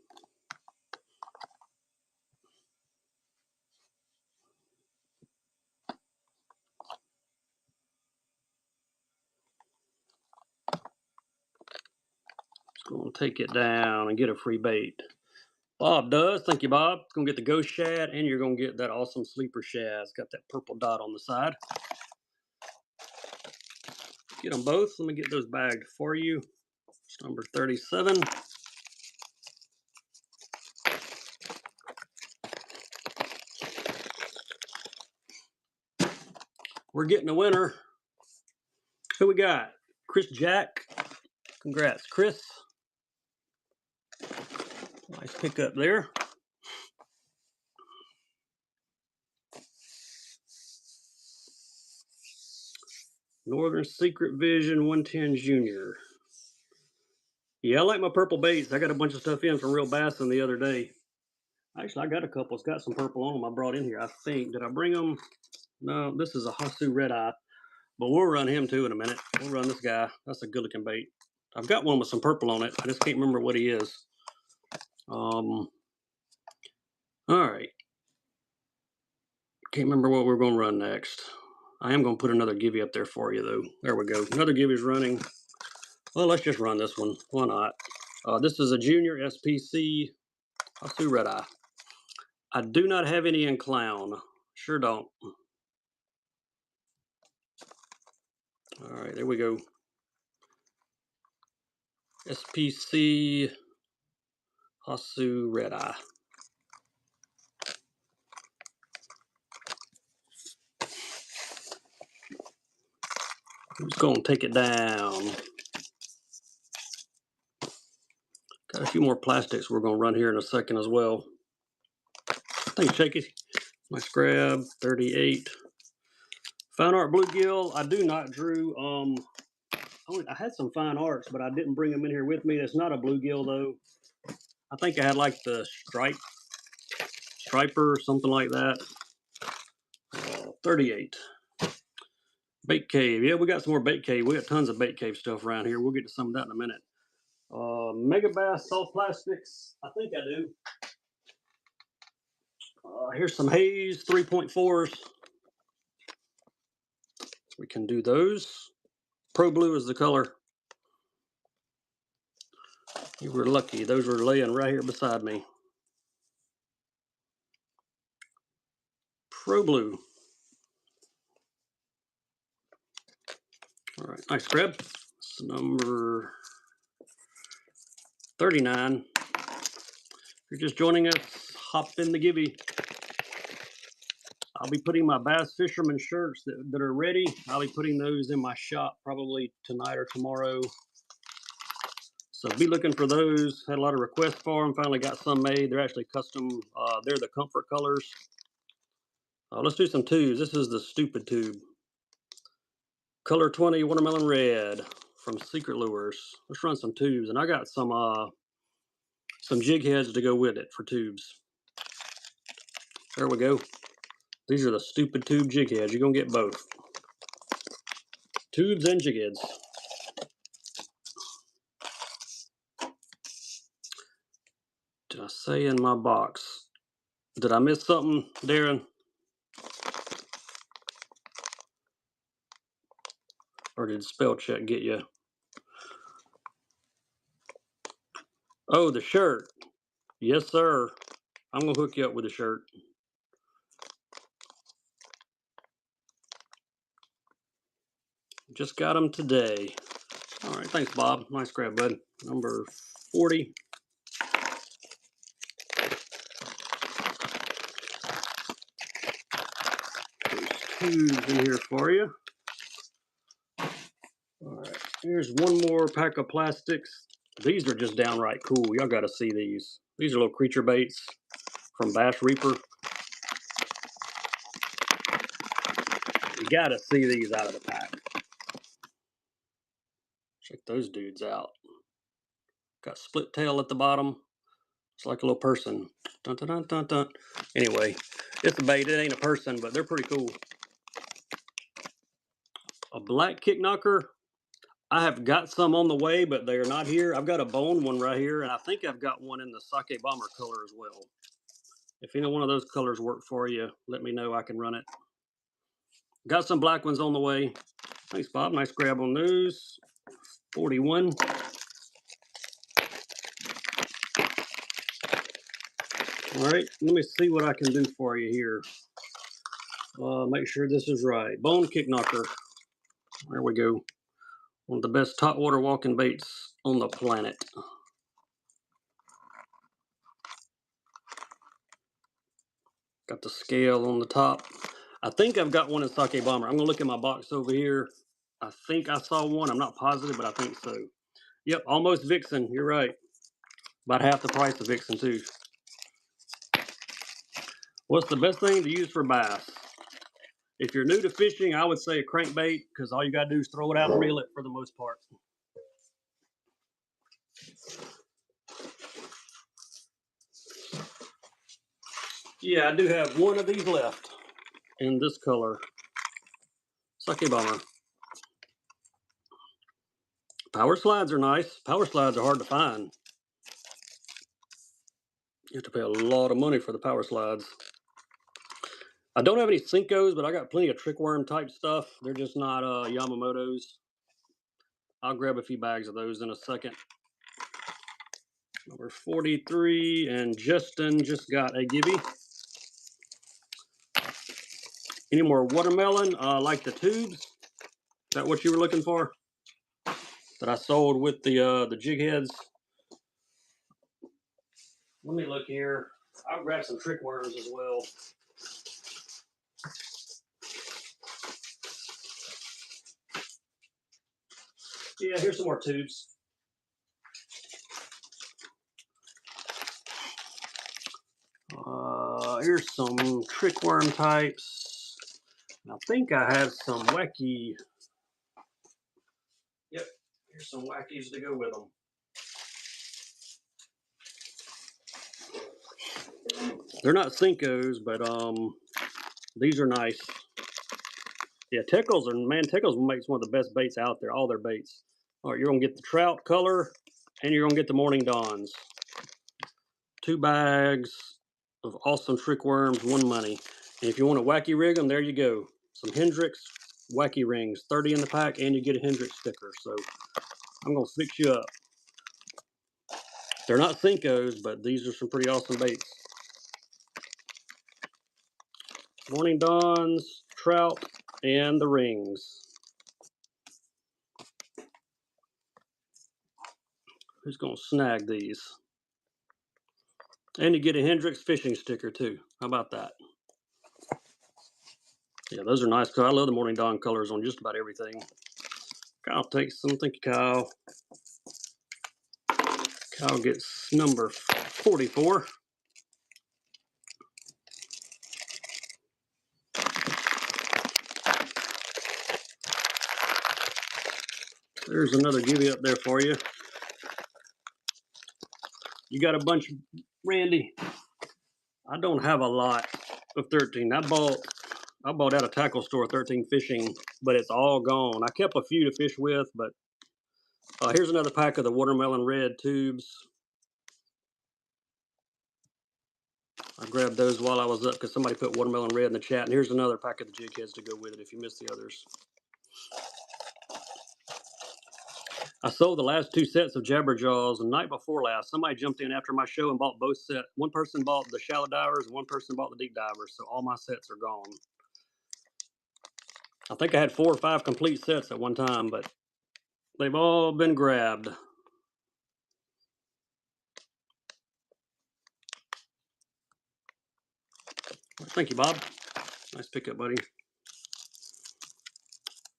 Just going to take it down and get a free bait. Bob does. Thank you, Bob. It's going to get the ghost shad, and you're going to get that awesome sleeper shad. It's got that purple dot on the side. Get them both. Let me get those bagged for you. It's number 37. We're getting a winner. Who we got? Chris Jack. Congrats, Chris. Nice pickup there. Northern Secret Vision 110 Junior. Yeah, I like my purple baits. I got a bunch of stuff in from Real Bassin the other day. Actually, I got a couple. It's got some purple on them I brought in here, I think. Did I bring them? No, this is a Hasu Red Eye. But we'll run him too in a minute. We'll run this guy. That's a good looking bait. I've got one with some purple on it. I just can't remember what he is. All right. Can't remember what we're going to run next. I am going to put another Givy up there for you, though. There we go. Another Givy's running. Well, let's just run this one. Why not? This is a Junior SPC Hasu Red Eye. I do not have any in clown. Sure don't. All right, there we go. SPC Hasu Red Eye. I'm just going to take it down. Got a few more plastics we're going to run here in a second as well. Thanks, Shaky. Nice grab, 38. Fine art bluegill. I do not, Drew. I had some fine arts, but I didn't bring them in here with me. It's not a bluegill, though. I think I had like the striper or something like that. 38. Bait Cave. Yeah, we got some more Bait Cave. We got tons of Bait Cave stuff around here. We'll get to some of that in a minute. Mega Bass soft plastics. I think I do. Here's some Hayes 3.4s. We can do those. Pro Blue is the color. You were lucky. Those were laying right here beside me. Pro Blue. All right, nice grab. It's number 39. If you're just joining us, hop in the Gibby. I'll be putting my Bass Fisherman shirts that are ready. I'll be putting those in my shop probably tonight or tomorrow. So be looking for those. Had a lot of requests for them. Finally got some made. They're actually custom. They're the comfort colors. Let's do some tubes. This is the stupid tube. Color 20 Watermelon Red from Secret Lures. Let's run some tubes. And I got some jig heads to go with it for tubes. There we go. These are the stupid tube jig heads. You're going to get both. Tubes and jig heads. Did I say in my box? Did I miss something, Darren? Or did spell check get you? Oh, the shirt. Yes, sir. I'm going to hook you up with a shirt. Just got them today. All right, thanks, Bob. Nice grab, bud. Number 40. There's tubes in here for you. All right, here's one more pack of plastics. These are just downright cool. Y'all got to see these. These are little creature baits from Bass Reaper. You gotta see these out of the pack. Check those dudes out. Got split tail at the bottom. It's like a little person. Dun, dun, dun, dun, dun. Anyway, it's a bait. It ain't a person, but they're pretty cool. A black kick knocker. I have got some on the way, but they are not here. I've got a bone one right here, and I think I've got one in the sake bomber color as well. If any one of those colors work for you, let me know. I can run it. Got some black ones on the way. Thanks, Bob. Nice grab on those. 41. All right, let me see what I can do for you here. Make sure this is right. Bone kick knocker. There we go. One of the best top water walking baits on the planet. Got the scale on the top. I think I've got one in sake bomber. I'm gonna look at my box over here. I think I saw one. I'm not positive, but I think so. Yep, almost Vixen. You're right. About half the price of Vixen too. What's the best thing to use for bass? If you're new to fishing, I would say a crankbait, because all you gotta do is throw it out and reel it for the most part. Yeah, I do have one of these left in this color. Sake bomber. Power slides are nice. Power slides are hard to find. You have to pay a lot of money for the power slides. I don't have any Senkos, but I got plenty of trick worm type stuff. They're just not Yamamoto's. I'll grab a few bags of those in a second. Number 43, and Justin just got a gibby. Any more watermelon, like the tubes? Is that what you were looking for? That I sold with the jig heads? Let me look here. I'll grab some trick worms as well. Yeah, here's some more tubes. Here's some trick worm types. I think I have some wacky. Yep, here's some wackies to go with them. They're not Senkos, but these are nice. Yeah, Tickles makes one of the best baits out there. All their baits. All right, you're gonna get the trout color, and you're gonna get the morning dawns. 2 bags of awesome trick worms, 1 money. And if you want to wacky rig them, there you go. Some Hendrix wacky rings, 30 in the pack, and you get a Hendrix sticker. So I'm gonna fix you up. They're not Senkos, but these are some pretty awesome baits. Morning dawns, trout, and the rings. Who's gonna snag these? And you get a Hendrix fishing sticker too. How about that? Yeah, those are nice. Cause I love the morning dawn colors on just about everything. Kyle takes some. Thank you, Kyle. Kyle gets number 44. There's another gibby up there for you. You got a bunch, Randy. I don't have a lot of 13. I bought at a tackle store 13 fishing, but it's all gone. I kept a few to fish with, but here's another pack of the watermelon red tubes. I grabbed those while I was up because somebody put watermelon red in the chat. And here's another pack of the jig heads to go with it if you missed the others. I sold the last 2 sets of Jabberjaws the night before last. Somebody jumped in after my show and bought both sets. One person bought the shallow divers and one person bought the deep divers. So all my sets are gone. I think I had 4 or 5 complete sets at one time, but they've all been grabbed. Thank you, Bob. Nice pickup, buddy.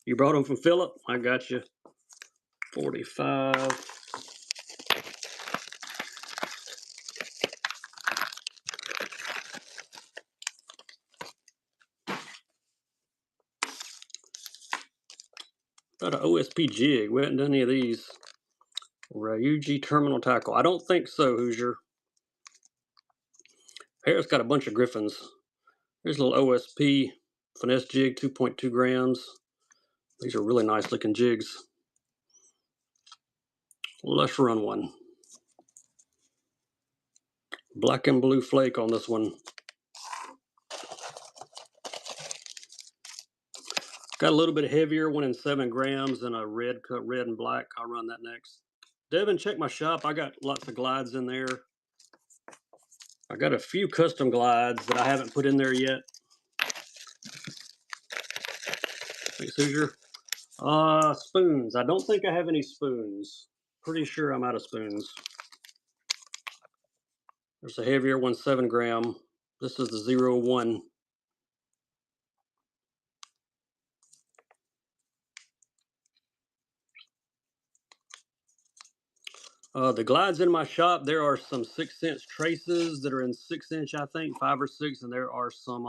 You brought them from Philip? I got you. 45. Got an OSP jig. We haven't done any of these. Ryuji terminal tackle. I don't think so, Hoosier. Harris got a bunch of griffins. Here's a little OSP finesse jig, 2.2 grams. These are really nice looking jigs. Let's run one. Black and blue flake on this one. Got a little bit heavier one in 7 grams and a red cut red and black. I'll run that next. Devin, check my shop. I got lots of glides in there. I got a few custom glides that I haven't put in there yet. Thanks, Hoosier. Spoons. I don't think I have any spoons. Pretty sure I'm out of spoons. There's a heavier one, 7 gram. This is the 01. The glides in my shop, there are some 6-inch traces that are in 6-inch, I think, 5 or 6, and there are some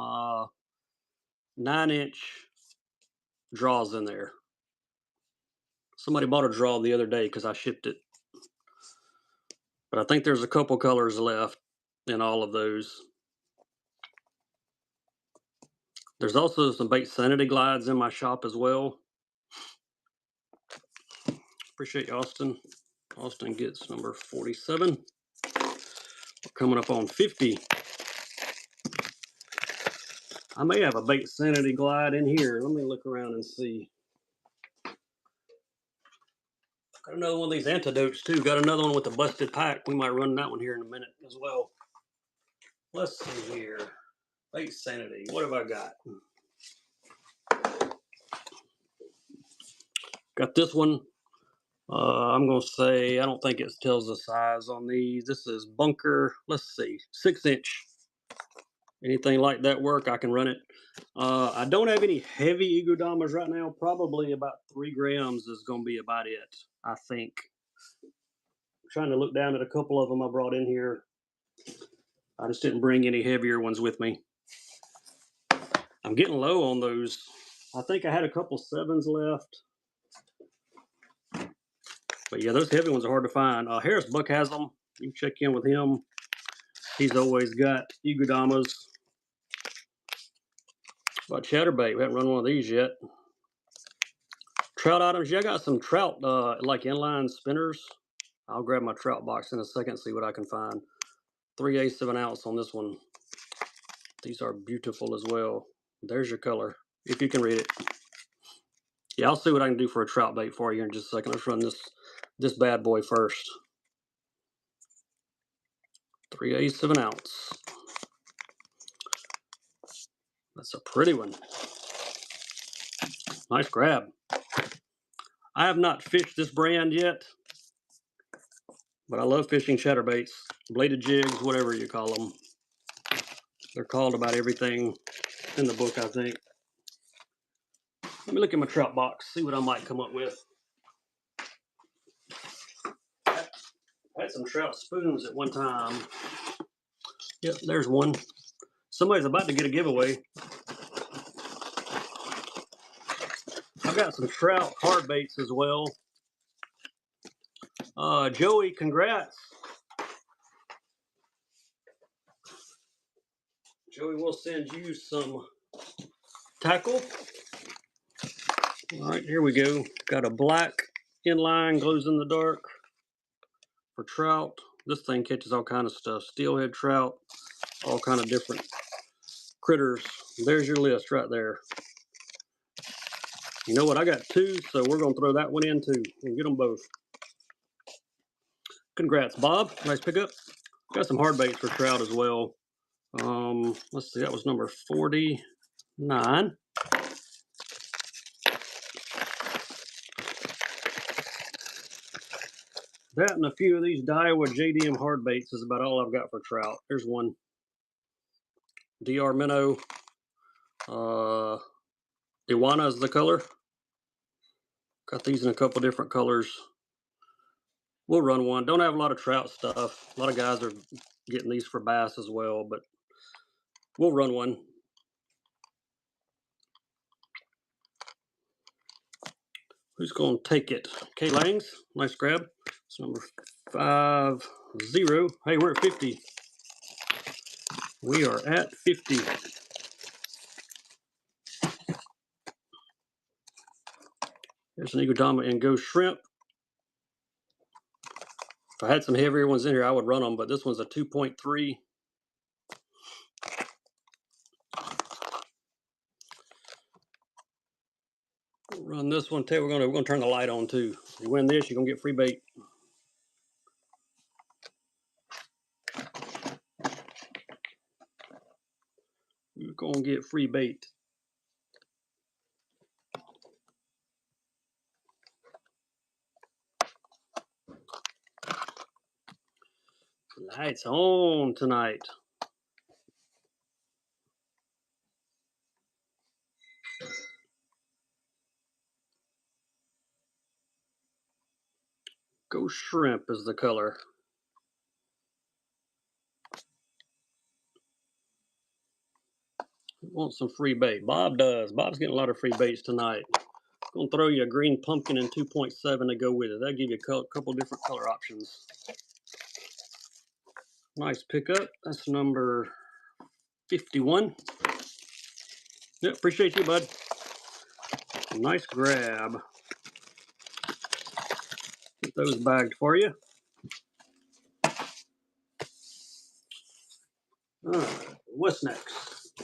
9-inch draws in there. Somebody bought a draw the other day because I shipped it. But I think there's a couple colors left in all of those. There's also some Bait Sanity glides in my shop as well. Appreciate you, Austin. Austin gets number 47. We're coming up on 50. I may have a Bait Sanity glide in here. Let me look around and see. Got another one of these antidotes too. Got another one with the busted pack. We might run that one here in a minute as well. Let's see here. Bait Sanity. What have I got? Got this one. I'm going to say, I don't think it tells the size on these. This is bunker, let's see, 6-inch. Anything like that work, I can run it. I don't have any heavy egodamas right now. Probably about 3 grams is going to be about it, I think. I'm trying to look down at a couple of them I brought in here. I just didn't bring any heavier ones with me. I'm getting low on those. I think I had a couple 7s left. But yeah, those heavy ones are hard to find. Harris Buck has them. You can check in with him. He's always got egodamas. But chatterbait, we haven't run one of these yet. Trout items, yeah, I got some trout, like inline spinners. I'll grab my trout box in a second, see what I can find. 3/8 of an ounce on this one. These are beautiful as well. There's your color, if you can read it. Yeah, I'll see what I can do for a trout bait for you in just a second. Let's run this bad boy first. 3/8 of an ounce. That's a pretty one. Nice grab. I have not fished this brand yet, but I love fishing chatterbaits, bladed jigs, whatever you call them. They're called about everything in the book, I think. Let me look at my trout box, see what I might come up with. I had some trout spoons at one time. Yep, there's one. Somebody's about to get a giveaway. I've got some trout hard baits as well. Joey, congrats. Joey, we'll send you some tackle. All right, here we go. Got a black inline, glows in the dark for trout. This thing catches all kind of stuff. Steelhead trout, all kind of different critters. There's your list right there. You know what? I got 2, so we're going to throw that one in too and get them both. Congrats, Bob. Nice pickup. Got some hard baits for trout as well. Let's see, that was number 49. That and a few of these Daiwa JDM hard baits is about all I've got for trout. There's one. DR Minnow. Iwana is the color. Got these in a couple different colors. We'll run one. Don't have a lot of trout stuff. A lot of guys are getting these for bass as well, but we'll run one. Who's going to take it? K Langs, nice grab. It's number 50. Hey, we're at 50. We are at 50. There's an Egodama and Go Shrimp. If I had some heavier ones in here, I would run them, but this one's a 2.3. Run this one too. We're gonna turn the light on too. You win this, you're gonna get free bait. You're gonna get free bait. Lights on tonight. Go Shrimp is the color. Want some free bait? Bob does. Bob's getting a lot of free baits tonight. Gonna throw you a green pumpkin and 2.7 to go with it. That'll give you a couple different color options. Nice pickup. That's number 51. Yep, appreciate you, bud. Nice grab. Get those bagged for you. Alright, what's next?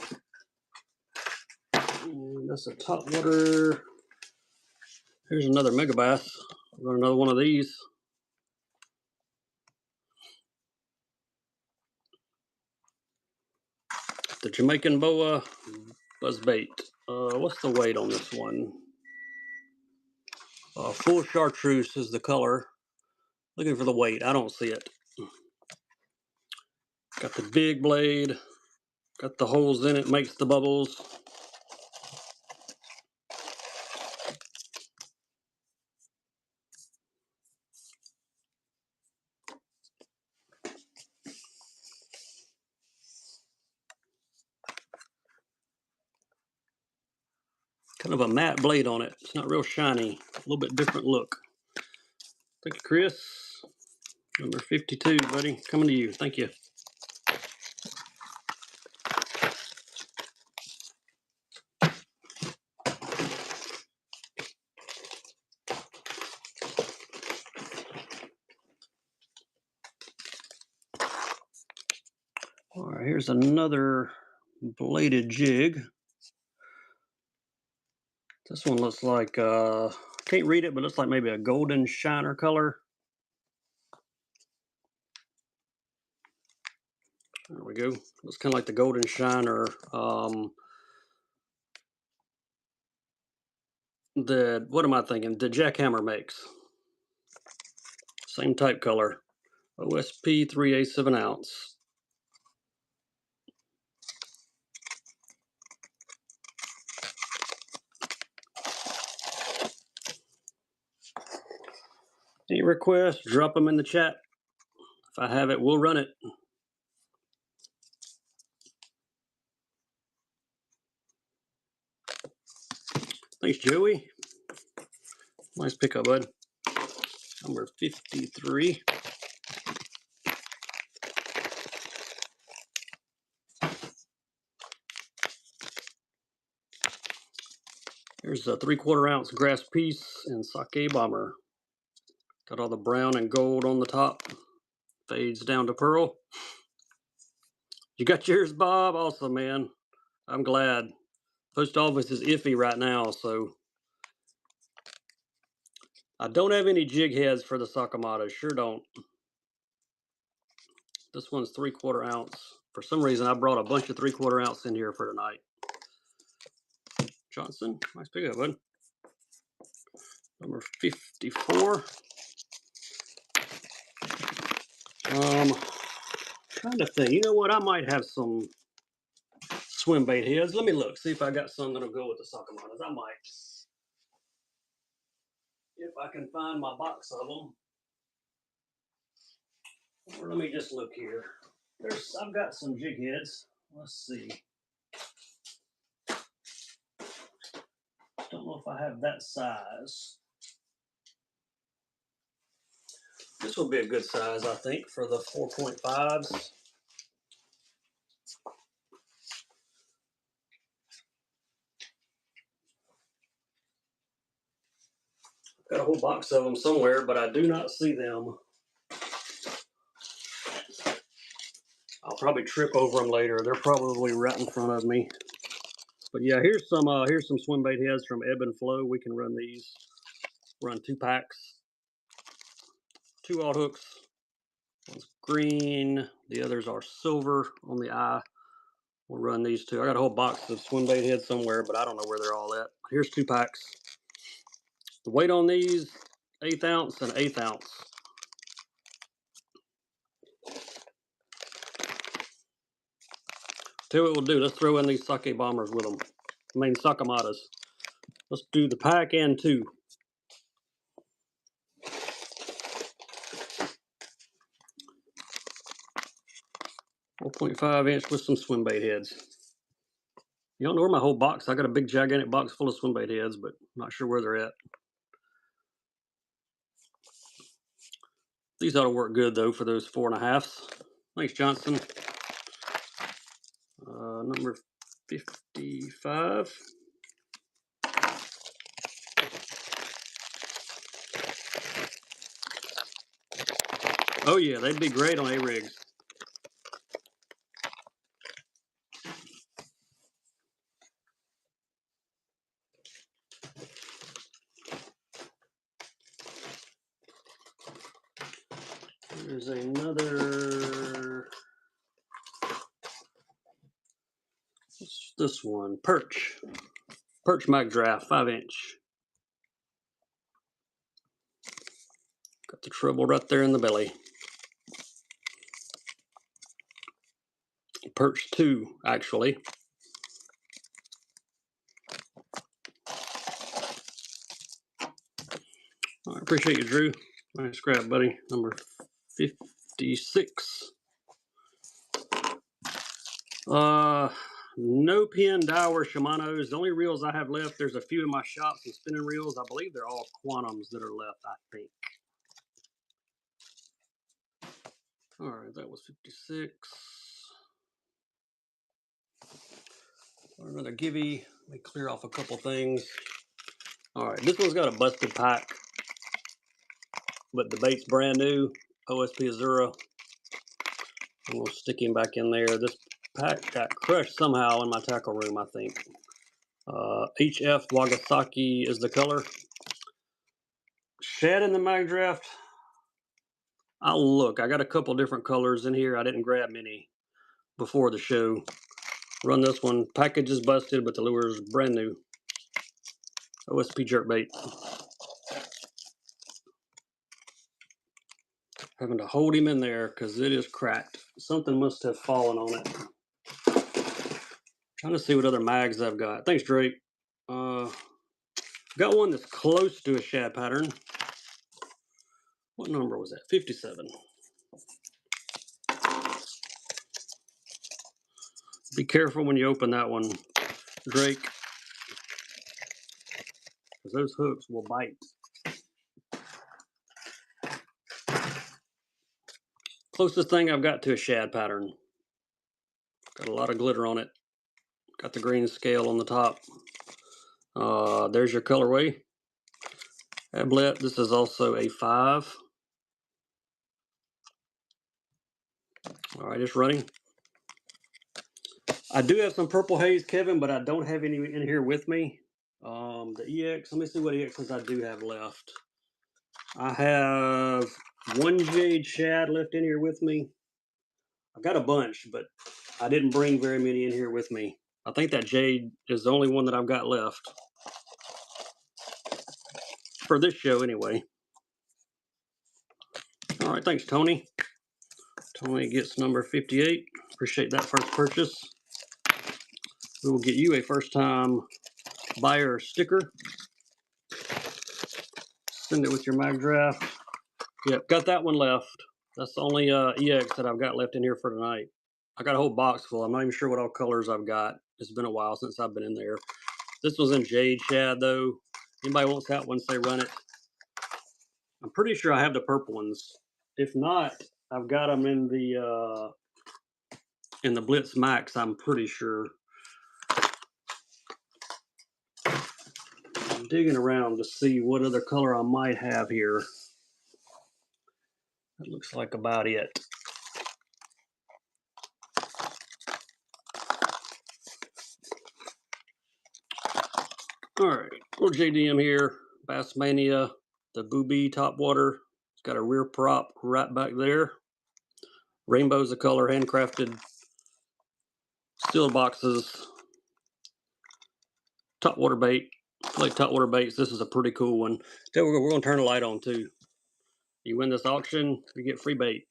And that's a top water. Here's another mega bass. I've got another one of these. The Jamaican boa buzzbait. What's the weight on this one? Full chartreuse is the color. Looking for the weight. I don't see it. Got the big blade. Got the holes in it. Makes the bubbles. Kind of a matte blade on it. It's not real shiny. A little bit different look. Thank you, Chris. Number 52, buddy. Coming to you. Thank you. All right, here's another bladed jig. This one looks like, can't read it, but looks like maybe a golden shiner color. There we go. Looks kind of like the golden shiner. What am I thinking? The Jackhammer makes. Same type color. OSP 3/8 of an ounce. Any requests, drop them in the chat. If I have it, we'll run it. Thanks, Joey. Nice pickup, bud. Number 53. Here's a 3/4 ounce grass piece and sake bomber. Got all the brown and gold on the top. Fades down to pearl. You got yours, Bob? Awesome, man. I'm glad. Post office is iffy right now, so I don't have any jig heads for the Sakamata. Sure don't. This one's 3/4 ounce. For some reason, I brought a bunch of 3/4 ounce in here for tonight. Johnson, nice pickup, bud. Number 54. Trying to think. You know what? I might have some swim bait heads. Let me look. See if I got some that'll go with the Sakamatas. I might. If I can find my box of them. Or let me just look here. I've got some jig heads. Let's see. Don't know if I have that size. This will be a good size, I think, for the 4.5s. Got a whole box of them somewhere, but I do not see them. I'll probably trip over them later. They're probably right in front of me. But yeah, here's some swim bait heads from Ebb and Flow. We can run these. Run 2 packs, 2 odd hooks. One's green, the others are silver on the eye. We'll run these 2. I got a whole box of swim bait heads somewhere, but I don't know where they're all at. Here's 2 packs. The weight on these, 1/8 ounce and 1/8 ounce. Tell you what we'll do. Let's throw in these sake bombers with them. I mean, sakamatas. Let's do the pack and 2. 4.5 inch with some swim bait heads. You don't know where my whole box. I got a big gigantic box full of swim bait heads, but I'm not sure where they're at. These ought to work good though for those 4.5s. Thanks, Johnson. Number 55. Oh yeah, they'd be great on A-rigs. There's another. What's this one? Perch mag draft, 5 inch. Got the treble right there in the belly. Perch 2, actually. I appreciate you, Drew. Nice grab, buddy. Number 56. No pin Daiwa Shimano's. The only reels I have left, there's a few in my shop, some spinning reels. I believe they're all Quantums that are left, I think. All right, that was 56. Another Gibby. Let me clear off a couple things. All right, this one's got a busted pack, but the bait's brand new. OSP Azura. I'm gonna stick him back in there. This pack got crushed somehow in my tackle room, I think. HF Wagasaki is the color. Shad in the mag draft. I'll look. I got a couple different colors in here. I didn't grab many before the show. Run this one. Package is busted, but the lure is brand new. OSP jerkbait. Having to hold him in there because it is cracked. Something must have fallen on it. Trying to see what other mags I've got. Thanks, Drake. Got one that's close to a shad pattern. What number was that? 57. Be careful when you open that one, Drake, because those hooks will bite. Closest thing I've got to a shad pattern. Got a lot of glitter on it. Got the green scale on the top. There's your colorway. Ablet, this is also a 5. All right, it's running. I do have some purple haze, Kevin, but I don't have any in here with me. The EX, let me see what EXs I do have left. I have 1 jade shad left in here with me. I've got a bunch, but I didn't bring very many in here with me. I think that jade is the only one that I've got left. For this show, anyway. All right, thanks, Tony. Tony gets number 58. Appreciate that first purchase. We will get you a first-time buyer sticker. Send it with your mag draft. Yep, got that one left. That's the only EX that I've got left in here for tonight. I got a whole box full. I'm not even sure what all colors I've got. It's been a while since I've been in there. This was in jade shad, though. Anybody wants that one, say run it. I'm pretty sure I have the purple ones. If not, I've got them in the Blitz Max, I'm pretty sure. I'm digging around to see what other color I might have here. That looks like about it. All right, little JDM here, Bassmania, the Booby top water. It's got a rear prop right back there. Rainbow's the color, handcrafted steel boxes. Top water bait. Like top water baits, this is a pretty cool one. We're going to turn the light on too. You win this auction, you get free bait.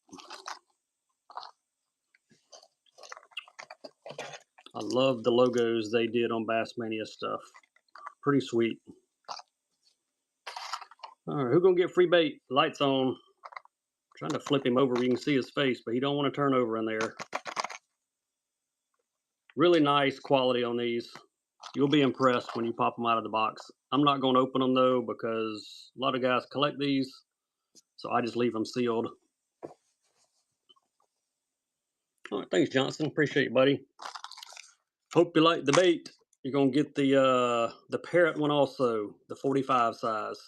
I love the logos they did on Bassmania stuff. Pretty sweet. All right, who's going to get free bait? Lights on. I'm trying to flip him over where you can see his face, but he don't want to turn over in there. Really nice quality on these. You'll be impressed when you pop them out of the box. I'm not going to open them though because a lot of guys collect these, so I just leave them sealed. All right, thanks, Johnson. Appreciate you, buddy. Hope you like the bait. You're gonna get the parrot one also, the 45 size.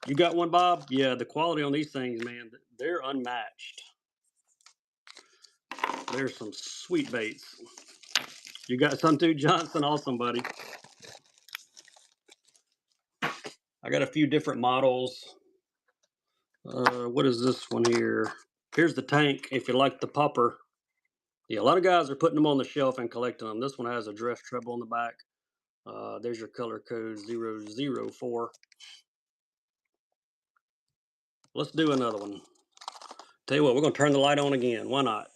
You got one, Bob? Yeah, the quality on these things, man, they're unmatched. There's some sweet baits. You got some too, Johnson? Awesome, buddy. I got a few different models. What is this one here? Here's the tank, if you like the popper. Yeah, a lot of guys are putting them on the shelf and collecting them. This one has a dress treble on the back. There's your color code 004. Let's do another one. Tell you what, we're going to turn the light on again. Why not?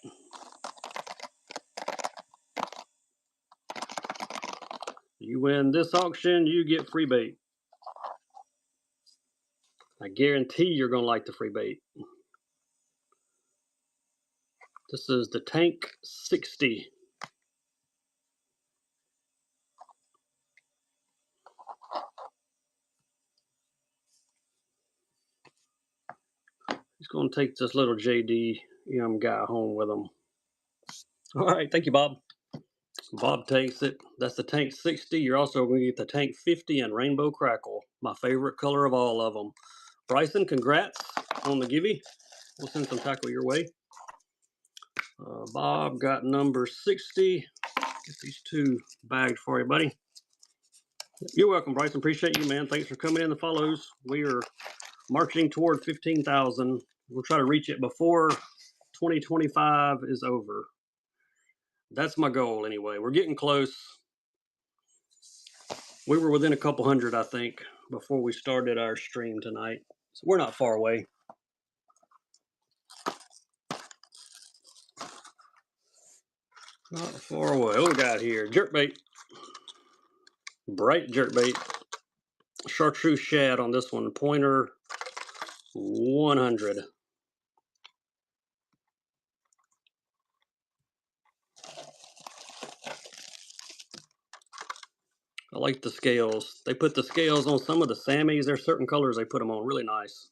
You win this auction, you get free bait. I guarantee you're going to like the free bait. This is the Tank 60. He's going to take this little JDM guy home with him. All right, thank you, Bob. Bob takes it. That's the Tank 60. You're also going to get the Tank 50 and Rainbow Crackle, my favorite color of all of them. Bryson, congrats on the givey. We'll send some tackle your way. Bob got number 60. Get these two bagged for you, buddy. You're welcome, Bryson. Appreciate you, man. Thanks for coming in the follows. We are marching toward 15,000. We'll try to reach it before 2025 is over. That's my goal anyway. We're getting close. We were within a couple hundred, I think, before we started our stream tonight. So we're not far away. Not far away. What we got here? Jerkbait. Bright jerkbait. Chartreuse shad on this one. Pointer 100. I like the scales. They put the scales on some of the Sammies. There's certain colors they put them on. Really nice.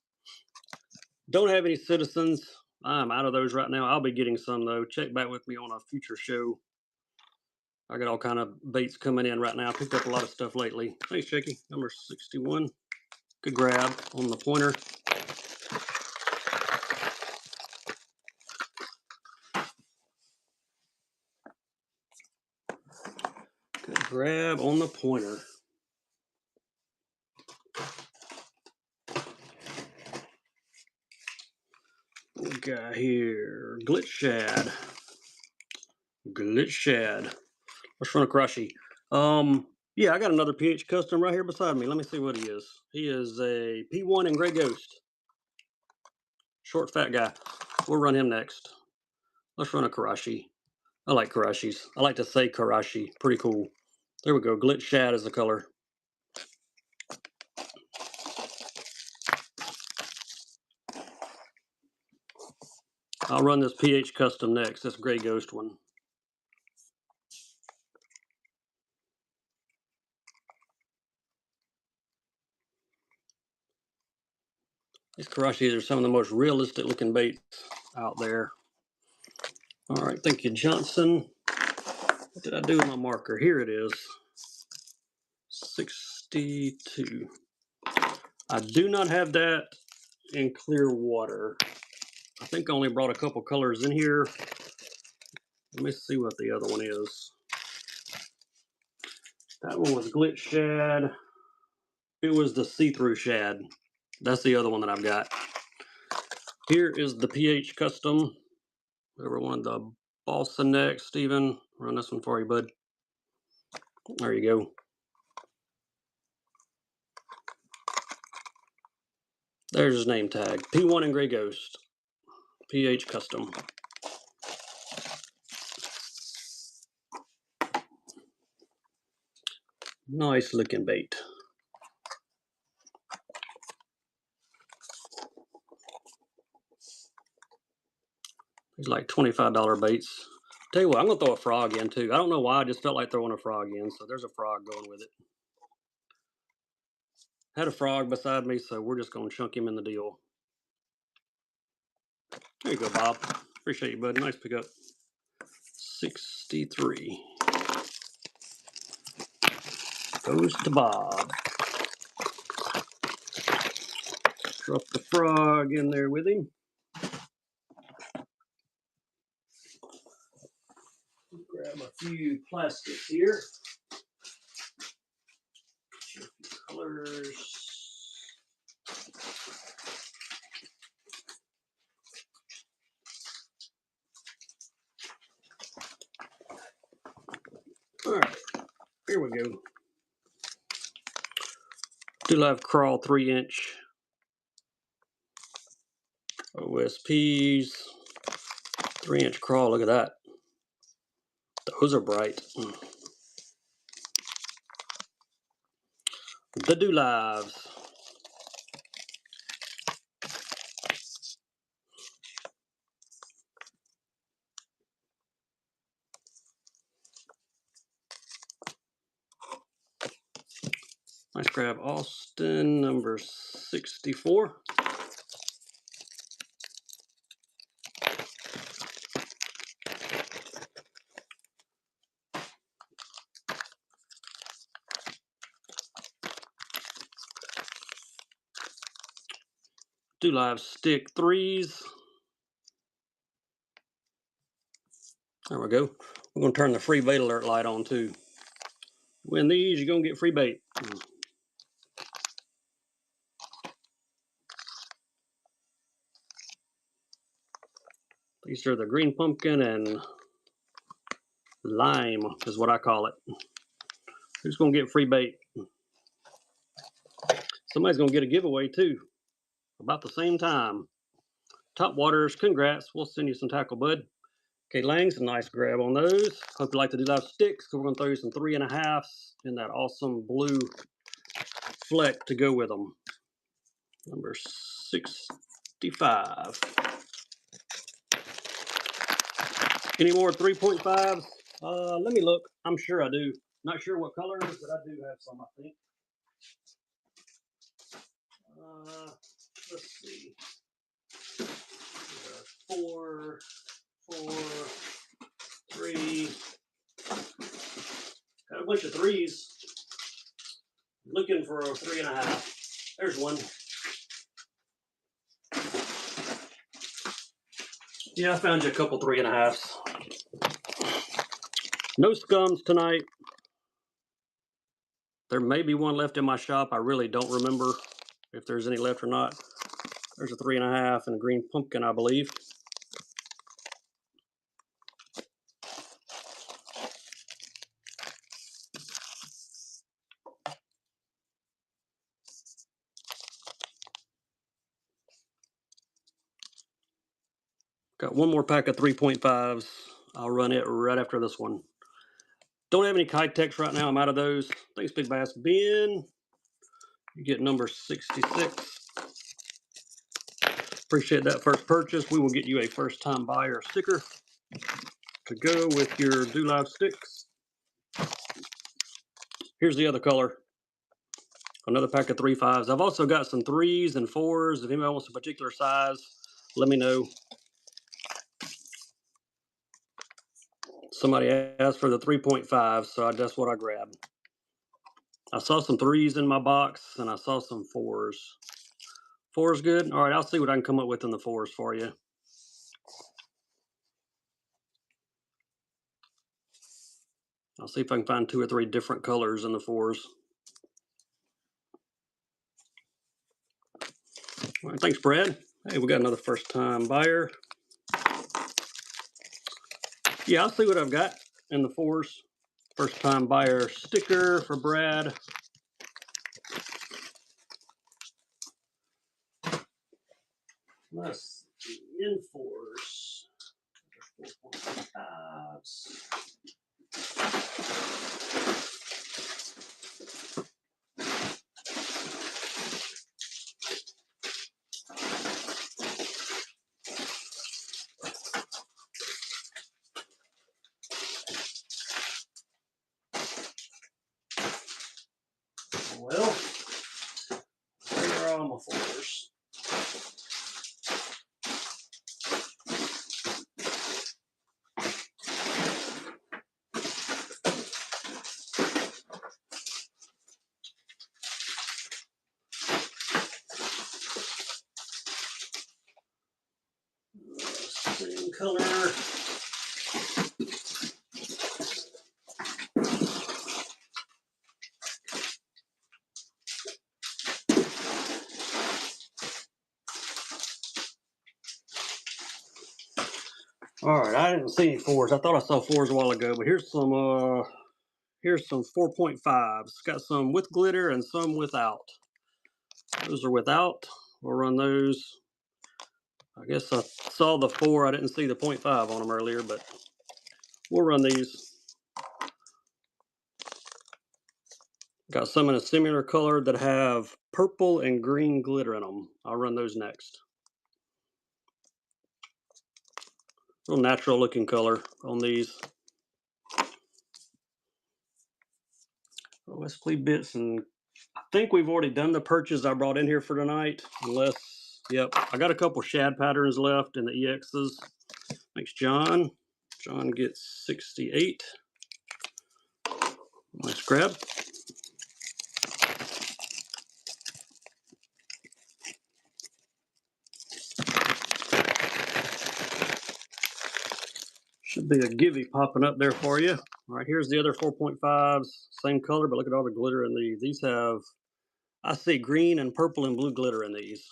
Don't have any citizens. I'm out of those right now. I'll be getting some though. Check back with me on a future show. I got all kind of baits coming in right now. I picked up a lot of stuff lately. Thanks, Jakey. Number 61. Good grab on the pointer. Good grab on the pointer. What we got here? Glitch shad. Glitch shad. Let's run a crushy. Yeah, I got another PH custom right here beside me. Let me see what he is. He is a P1 and Gray Ghost. Short, fat guy. We'll run him next. Let's run a Karashi. I like Karashis. I like to say Karashi. Pretty cool. There we go. Glitch shad is the color. I'll run this PH custom next. This Gray Ghost one. These karashis are some of the most realistic looking baits out there. All right, thank you, Johnson. What did I do with my marker? Here it is. 62. I do not have that in clear water. I think I only brought a couple colors in here. Let me see what the other one is. That one was glitch shad. It was the see-through shad. That's the other one that I've got. Here is the pH custom. Whoever wanted the balsa neck, Steven, run this one for you, bud. There you go. There's his name tag. P1 and Gray Ghost. pH custom. Nice looking bait. These like $25 baits. Tell you what, I'm gonna throw a frog in too. I don't know why, I just felt like throwing a frog in, so there's a frog going with it. Had a frog beside me, so we're just gonna chunk him in the deal. There you go, Bob. Appreciate you, bud. Nice pickup. 63. Goes to Bob. Drop the frog in there with him. Grab a few plastics here. Colors. All right, here we go. Still have crawl 3-inch OSPs. 3-inch crawl, look at that. Those are bright. The Do Lives. Nice grab, Austin, number 64. Do Live stick 3s. There we go. We're going to turn the free bait alert light on too. Win these, you're going to get free bait. These are the green pumpkin and lime is what I call it. Who's going to get free bait? Somebody's going to get a giveaway too. About the same time. Top Waters, congrats. We'll send you some tackle, bud. Okay, Lang's a nice grab on those. Hope you like the Do Live sticks. So we're going to throw you some 3.5s in that awesome blue fleck to go with them. Number 65. Any more 3.5s? Let me look. I'm sure I do. Not sure what colors, but I do have some, I think. Let's see. 4, 3. Got a bunch of 3s. Looking for a 3.5. There's one. Yeah, I found you a couple 3.5s. No scums tonight. There may be one left in my shop. I really don't remember if there's any left or not. There's a 3.5 and a green pumpkin, I believe. Got one more pack of 3.5s. I'll run it right after this one. Don't have any kite techs right now. I'm out of those. Thanks, Big Bass. Ben, you get number 66. Appreciate that first purchase. We will get you a first-time buyer sticker to go with your Do Live sticks. Here's the other color. Another pack of 3.5s. I've also got some 3s and 4s. If anybody wants a particular size, let me know. Somebody asked for the 3.5, so that's what I grabbed. I saw some 3s in my box, and I saw some 4s. 4's good? All right, I'll see what I can come up with in the 4s for you. I'll see if I can find 2 or 3 different colors in the 4s. All right, thanks, Brad. Hey, we got another first-time buyer. Yeah, I'll see what I've got in the 4s. First-time buyer sticker for Brad. Let's see, in 4s. 4.5s. Well, there are all my 4s. Same color. All right, I didn't see any 4s. I thought I saw 4s a while ago, but here's some 4.5s. Got some with glitter and some without. Those are without. We'll run those. I guess I saw the 4. I didn't see the 0.5 on them earlier, but we'll run these. Got some in a similar color that have purple and green glitter in them. I'll run those next. Real natural looking color on these. OSP bits, and I think we've already done the purchase I brought in here for tonight. Unless, yep, I got a couple shad patterns left in the EXs. Thanks, John. John gets 68. Nice grab. Should be a givey popping up there for you. All right, here's the other 4.5s. Same color, but look at all the glitter in these. These have, I see green and purple and blue glitter in these.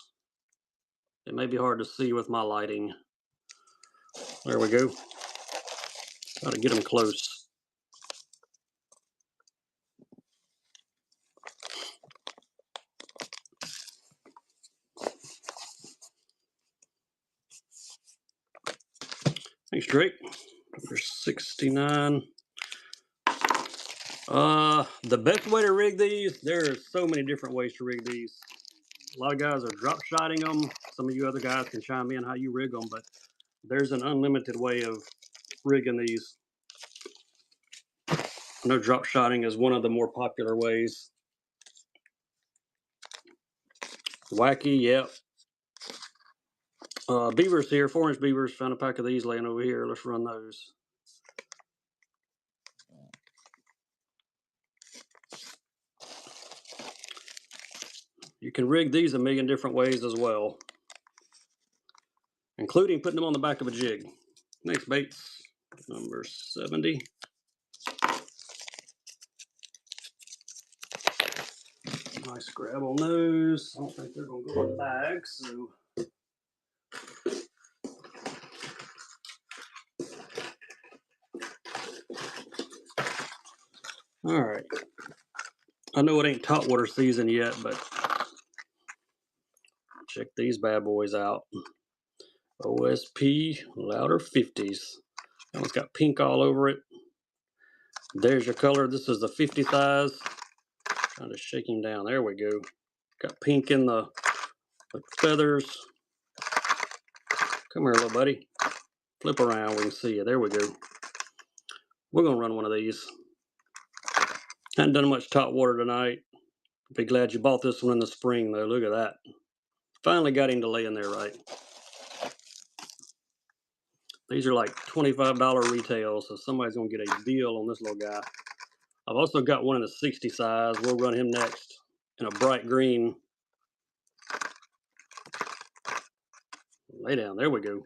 It may be hard to see with my lighting. There we go. Got to get them close. Thanks, Drake. Number 69. The best way to rig these, there's so many different ways to rig these. A lot of guys are drop shotting them. Some of you other guys can chime in how you rig them, but there's an unlimited way of rigging these. I know drop shotting is one of the more popular ways. Wacky, yep. Beavers here, 4-inch beavers. Found a pack of these laying over here. Let's run those. You can rig these a million different ways as well, including putting them on the back of a jig. Next baits, number 70. Nice grab on those. I don't think they're going to go in the bag, so. All right. I know it ain't top water season yet, but check these bad boys out. OSP Louder 50s. That one's got pink all over it. There's your color. This is the 50 size. Trying to shake him down. There we go. Got pink in the feathers. Come here, little buddy. Flip around. We can see you. There we go. We're going to run one of these. Hadn't done much top water tonight. Be glad you bought this one in the spring, though. Look at that. Finally got him to lay in there right. These are like $25 retail, so somebody's going to get a deal on this little guy. I've also got one in the 60 size. We'll run him next in a bright green. Lay down. There we go.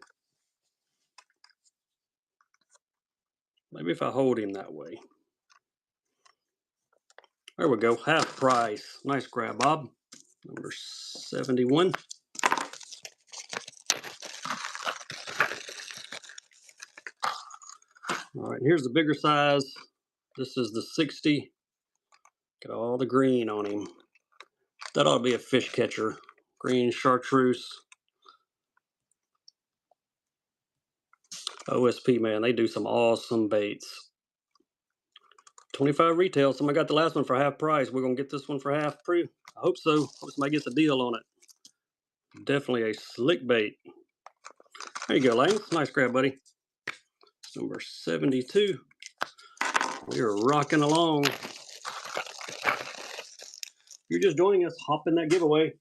Maybe if I hold him that way. There we go. Half price. Nice grab, Bob. Number 71. All right, here's the bigger size. This is the 60. Got all the green on him. That ought to be a fish catcher. Green chartreuse. OSP, man, they do some awesome baits. 25 retail. Somebody got the last one for half price. We're going to get this one for half free. I hope so. Hope somebody gets a deal on it. Definitely a slick bait. There you go, Lane. Nice grab, buddy. Number 72. We are rocking along. You're just joining us, hop in that giveaway.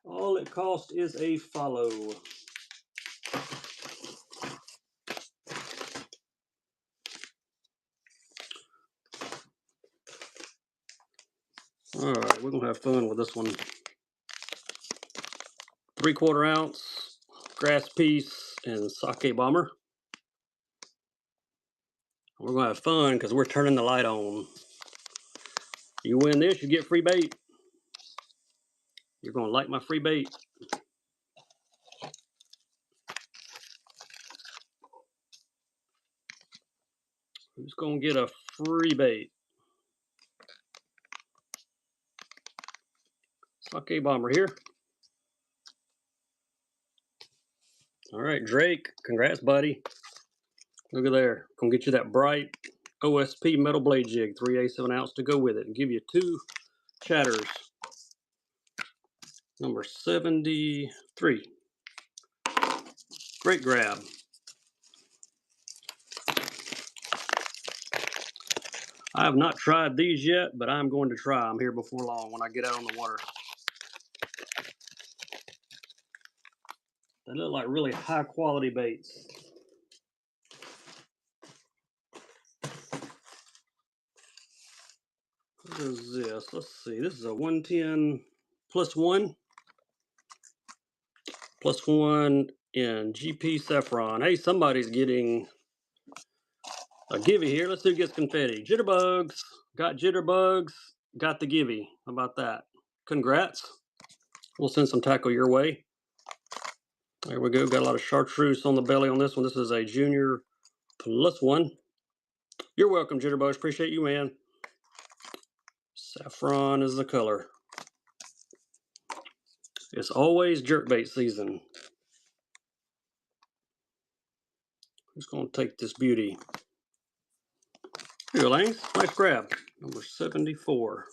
All it costs is a follow. All right, we're gonna have fun with this one. 3/4 ounce grass piece and sake bomber. We're gonna have fun because we're turning the light on. You win this, you get free bait. You're gonna like my free bait. Who's gonna get a free bait? Sake bomber here. All right, Drake, congrats, buddy. Look at there. Gonna get you that bright OSP metal blade jig, 3/8 of an ounce to go with it, and give you 2 chatters. Number 73. Great grab. I have not tried these yet, but I'm going to try them here before long when I get out on the water. They look like really high quality baits. What is this? Let's see. This is a 110 +1. +1 in GP saffron. Hey, somebody's getting a givey here. Let's see who gets confetti. Jitterbugs. Got jitterbugs. Got the givey. How about that? Congrats. We'll send some tackle your way. There we go. Got a lot of chartreuse on the belly on this one. This is a junior +1. You're welcome, Jitterbugs. Appreciate you, man. Saffron is the color. It's always jerkbait season. Who's going to take this beauty? Here you go, Langs. Nice grab. Number 74.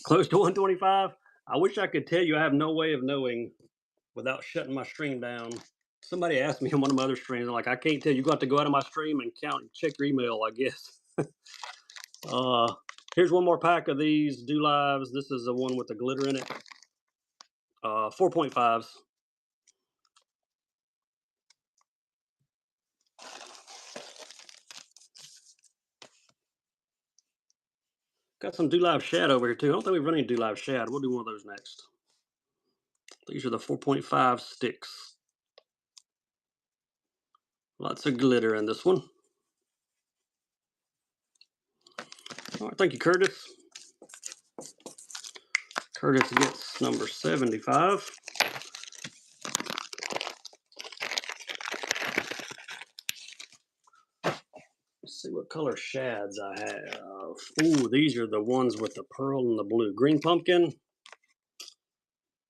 Close to 125. I wish I could tell you. I have no way of knowing without shutting my stream down. Somebody asked me on one of my other streams, like, I can't tell you. You're going to have to go out of my stream and count and check your email, I guess. Here's one more pack of these Do Lives. This is the one with the glitter in it. 4.5s. Got some Do Live Shad over here too. I don't think we've run any Do Live Shad. We'll do one of those next. These are the 4.5 sticks. Lots of glitter in this one. All right, thank you, Curtis. Curtis gets number 75. Let's see what color shads I have. Ooh, these are the ones with the pearl and the blue. Green pumpkin,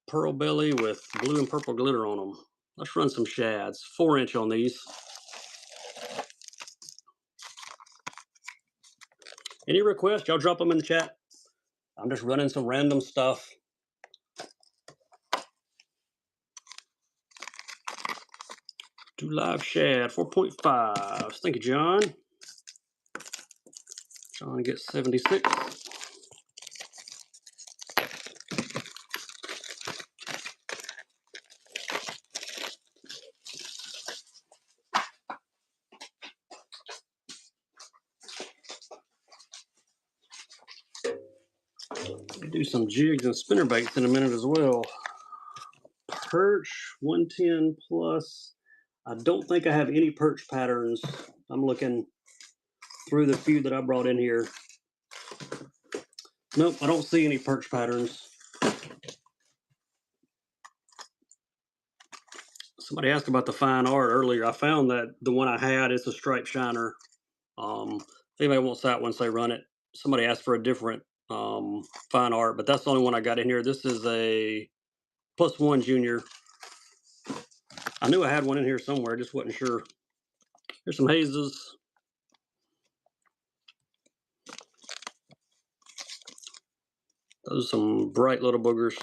pearl belly with blue and purple glitter on them. Let's run some shads. 4-inch on these. Any requests? Y'all drop them in the chat. I'm just running some random stuff. Do live shad, 4.5. Thank you, John. John gets 76. We'll do some jigs and spinner baits in a minute as well. Perch, 110 plus. I don't think I have any perch patterns. I'm looking through the few that I brought in here. Nope, I don't see any perch patterns. Somebody asked about the fine art earlier. I found that the one I had is a stripe shiner. If anybody wants that one, say run it. Somebody asked for a different fine art, but that's the only one I got in here. This is a +1 junior. I knew I had one in here somewhere, I just wasn't sure. Here's some hazes. Those are some bright little boogers.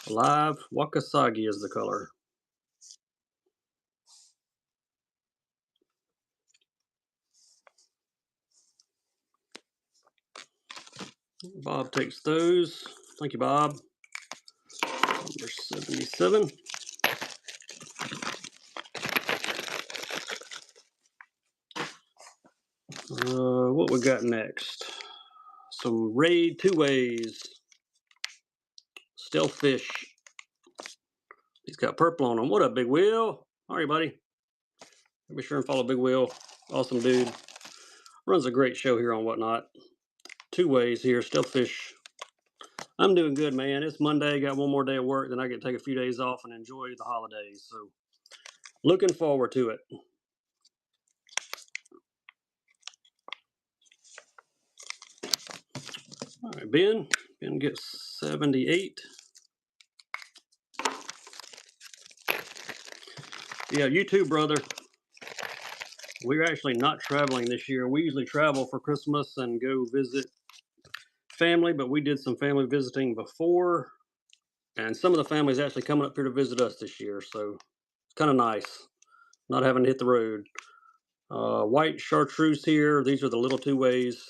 Live Wakasagi is the color. Bob takes those. Thank you, Bob. Number 77. What we got next? Some Raid 2-ways. Stealth fish. He's got purple on him. What up, Big Will? How are you, buddy? Be sure and follow Big Will. Awesome dude. Runs a great show here on Whatnot. 2-ways here, stealth fish. I'm doing good, man. It's Monday. Got one more day of work. Then I get to take a few days off and enjoy the holidays. So looking forward to it. All right, Ben. Ben gets 78. Yeah, you too, brother. We're actually not traveling this year. We usually travel for Christmas and go visit family, but we did some family visiting before. And some of the family's actually coming up here to visit us this year. So it's kind of nice not having to hit the road. White chartreuse here. These are the little 2-ways.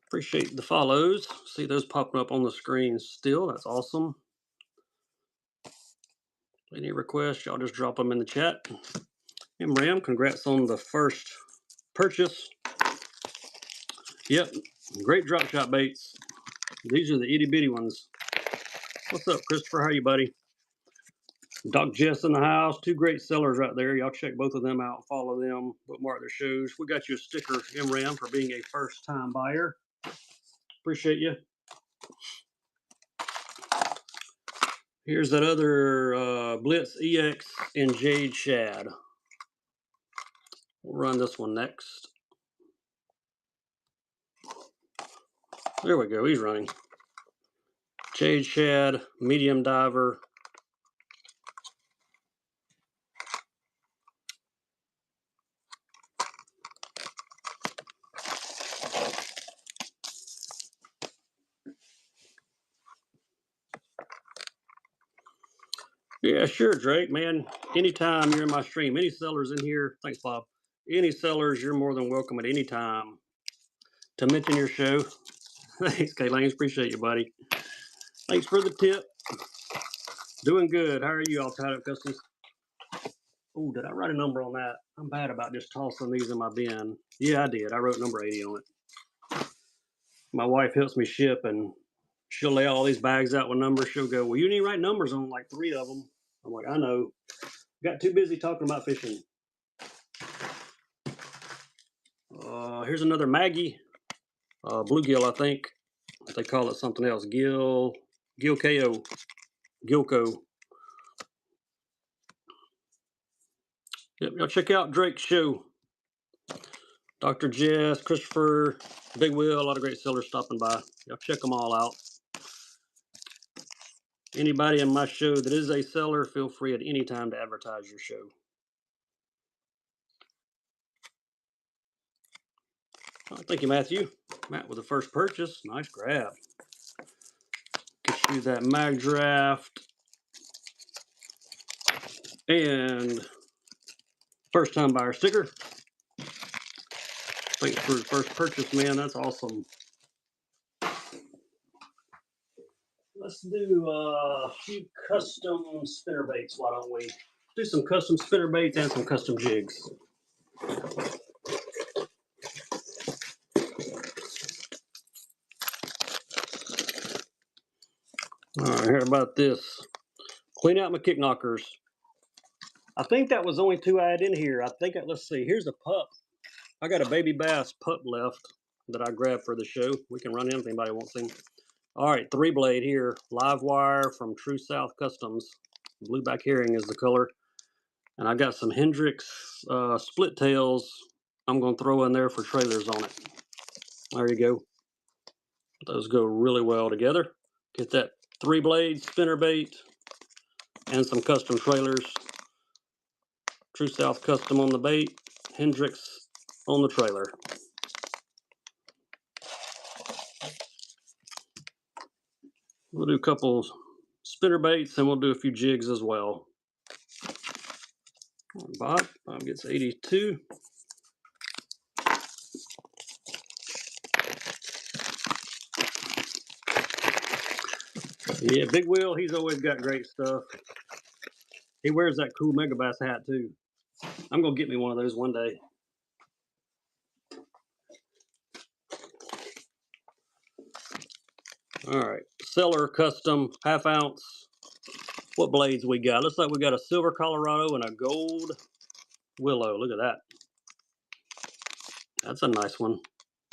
Appreciate the follows. See those popping up on the screen still. That's awesome. Any requests, y'all just drop them in the chat. Ram, congrats on the first purchase. Yep, great drop shot baits. These are the itty bitty ones. What's up, Christopher? How are you, buddy? Doc Jess in the house. 2 great sellers right there. Y'all check both of them out. Follow them. Bookmark their shows. We got you a sticker, Ram, for being a first-time buyer. Appreciate you. Here's that other Blitz EX in Jade Shad. We'll run this one next. There we go. He's running. Jade Shad, medium diver. Yeah, sure, Drake, man. Anytime you're in my stream, any sellers in here, thanks, Bob. Any sellers, you're more than welcome at any time to mention your show. Thanks, Kaylane. Appreciate you, buddy. Thanks for the tip. Doing good. How are you all, Tied Up Customs? Oh, did I write a number on that? I'm bad about just tossing these in my bin. Yeah, I did. I wrote number 80 on it. My wife helps me ship, and she'll lay all these bags out with numbers. She'll go, well, you need to write numbers on like 3 of them. I'm like, I know. Got too busy talking about fishing. Here's another Maggie. Bluegill, I think. They call it something else. Gilko. Gilko. Yep, y'all check out Drake's show. Dr. Jess, Christopher, Big Will, a lot of great sellers stopping by. Y'all check them all out. Anybody in my show that is a seller, feel free at any time to advertise your show. Oh, thank you, Matthew. Matt with the first purchase. Nice grab. Get you that mag draft. And first time buyer sticker. Thanks for the first purchase, man. That's awesome. Let's do a few custom spinnerbaits. Why don't we do some custom spinnerbaits and some custom jigs? All right, here about this. Clean out my kick knockers. I think that was only 2 I had in here. I think, let's see, here's a pup. I got a baby bass pup left that I grabbed for the show. We can run him if anybody wants him. All right, 3-blade here, live wire from True South Customs. Blueback herring is the color. And I got some Hendrix split tails I'm going to throw in there for trailers on it. There you go. Those go really well together. Get that 3-blade spinnerbait and some custom trailers. True South Custom on the bait, Hendrix on the trailer. We'll do a couple spinnerbaits and we'll do a few jigs as well. Bob gets 82. Yeah, Big Will, he's always got great stuff. He wears that cool Megabass hat too. I'm gonna get me one of those one day. All right, Seller Custom, ½ ounce. What blades we got? Looks like we got a silver Colorado and a gold Willow. Look at that. That's a nice one.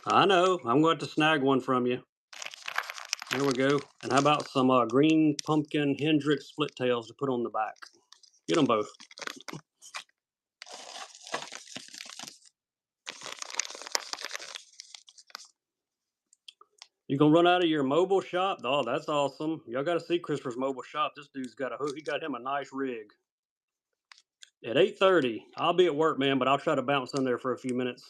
I know. I'm going to snag one from you. There we go. And how about some green pumpkin Hendrix split tails to put on the back? Get them both. You gonna run out of your mobile shop? Oh, that's awesome. Y'all got to see Christopher's mobile shop. This dude's got a hook. He got him a nice rig. At 8:30, I'll be at work, man, but I'll try to bounce in there for a few minutes.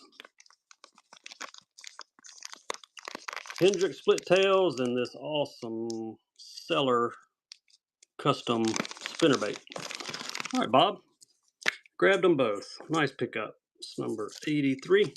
Hendrix split tails and this awesome Seller Custom spinnerbait. All right, Bob. Grabbed them both. Nice pickup. It's number 83.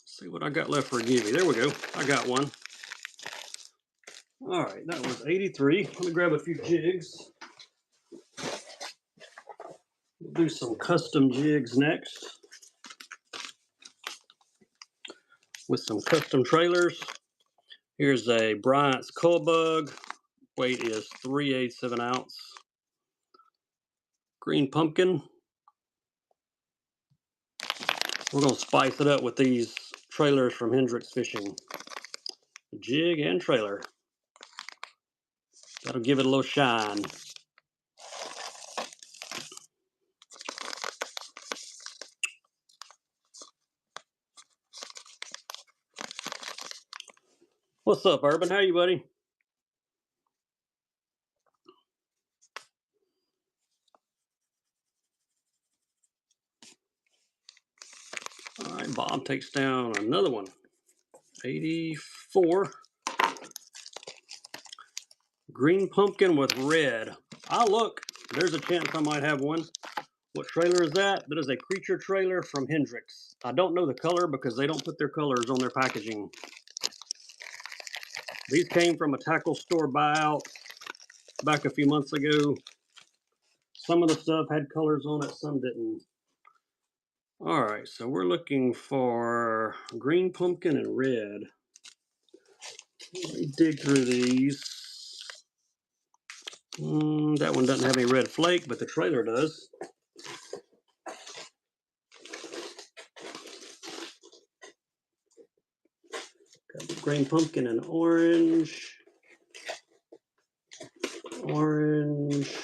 See what I got left for a give you. There we go. I got one. All right, that was 83. Let me grab a few jigs. We'll do some custom jigs next with some custom trailers. Here's a Bryant's Cull Bug. Weight is 3/8 of an ounce. Green pumpkin. We're going to spice it up with these trailers from Hendrix Fishing. Jig and trailer. That'll give it a little shine. What's up, Urban? How you, buddy? All right, Bob takes down another one. 84. Green pumpkin with red. Ah, look, there's a chance I might have one. What trailer is that? That is a creature trailer from Hendrix. I don't know the color because they don't put their colors on their packaging. These came from a tackle store buyout back a few months ago. Some of the stuff had colors on it, some didn't. All right, so we're looking for green pumpkin and red. Let me dig through these. That one doesn't have any red flake, but the trailer does. Got the green pumpkin and orange. Orange.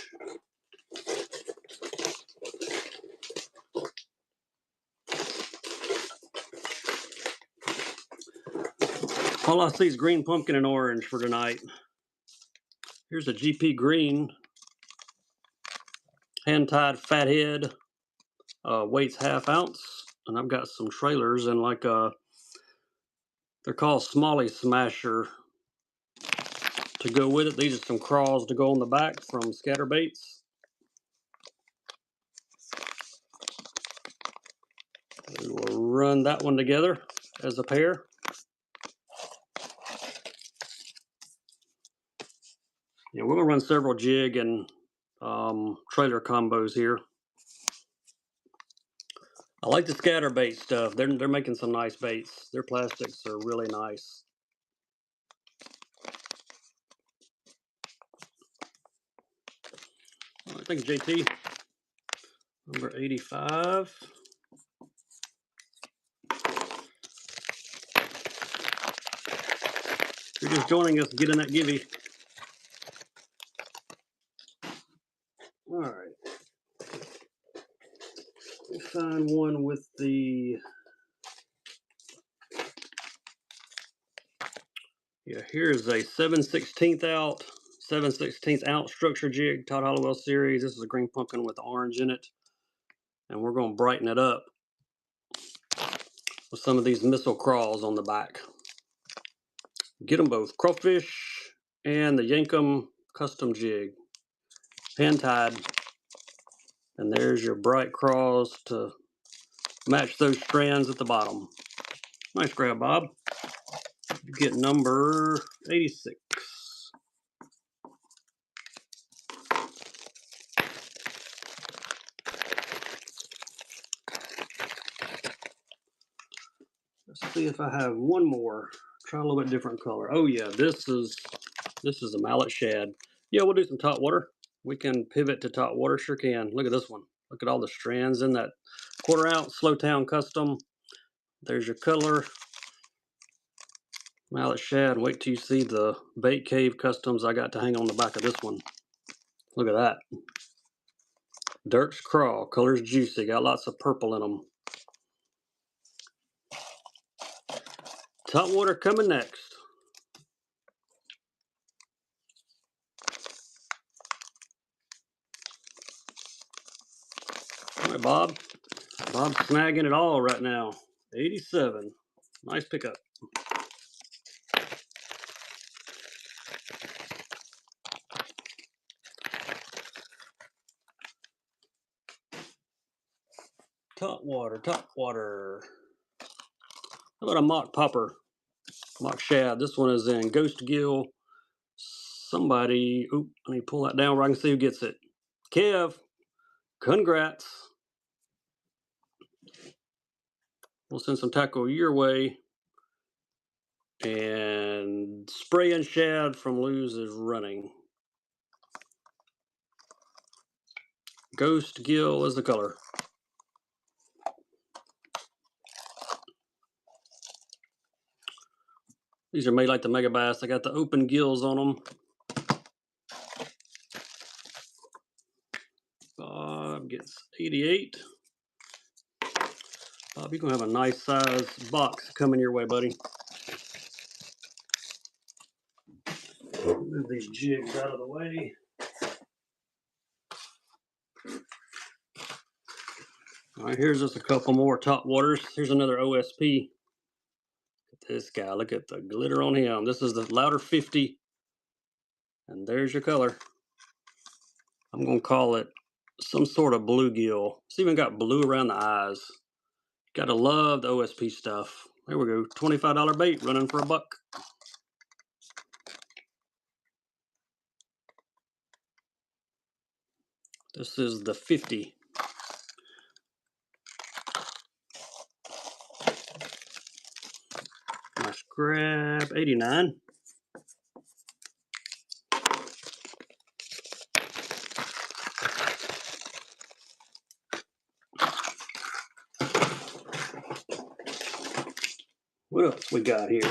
All I see is green pumpkin and orange for tonight. Here's a GP green, hand-tied fathead, weights ½ ounce, and I've got some trailers and like they're called Smalley Smasher to go with it. These are some crawls to go on the back from Scatterbaits. We will run that one together as a pair. Yeah, we're gonna run several jig and trailer combos here. I like the Scatterbait stuff. They're making some nice baits. Their plastics are really nice. All right, thank you, JT. Number 85. If you're just joining us, get in that givey. All right. We'll find one with the, yeah, here's a 7/16 ounce structure jig, Todd Hollowell series. This is a green pumpkin with orange in it. And we're going to brighten it up with some of these missile crawls on the back. Get them both, crawfish and the Yankum custom jig, hand tied. And there's your bright crawls to match those strands at the bottom. Nice grab, Bob. You get number 86. Let's see if I have one more. Try a little bit different color. Oh yeah, this is a mallet shad. Yeah, we'll do some top water. We can pivot to top water, sure can. Look at this one. Look at all the strands in that 1/4 ounce Slowtown custom. There's your color. Mallet shad. Wait till you see the Bait Cave customs I got to hang on the back of this one. Look at that. Dirk's Crawl. Color's juicy. Got lots of purple in them. Top water coming next. All right, Bob. Bob's snagging it all right now. 87. Nice pickup. Top water, top water. How about a mock popper? Mock shad. This one is in Ghost Gill. Somebody, oop, let me pull that down where I can see who gets it. Kev, congrats. We'll send some tackle your way. And Spray and Shad from Luz is running. Ghost Gill is the color. These are made like the Mega Bass. I got the open gills on them. Bob gets 88. Bob, you're going to have a nice size box coming your way, buddy. Move these jigs out of the way. All right, here's just a couple more top waters. Here's another OSP. Look at this guy. Look at the glitter on him. This is the Louder 50. And there's your color. I'm going to call it some sort of bluegill. It's even got blue around the eyes. Gotta love the OSP stuff. There we go. $25 bait running for $1. This is the 50. Nice grab. 89. What else we got here?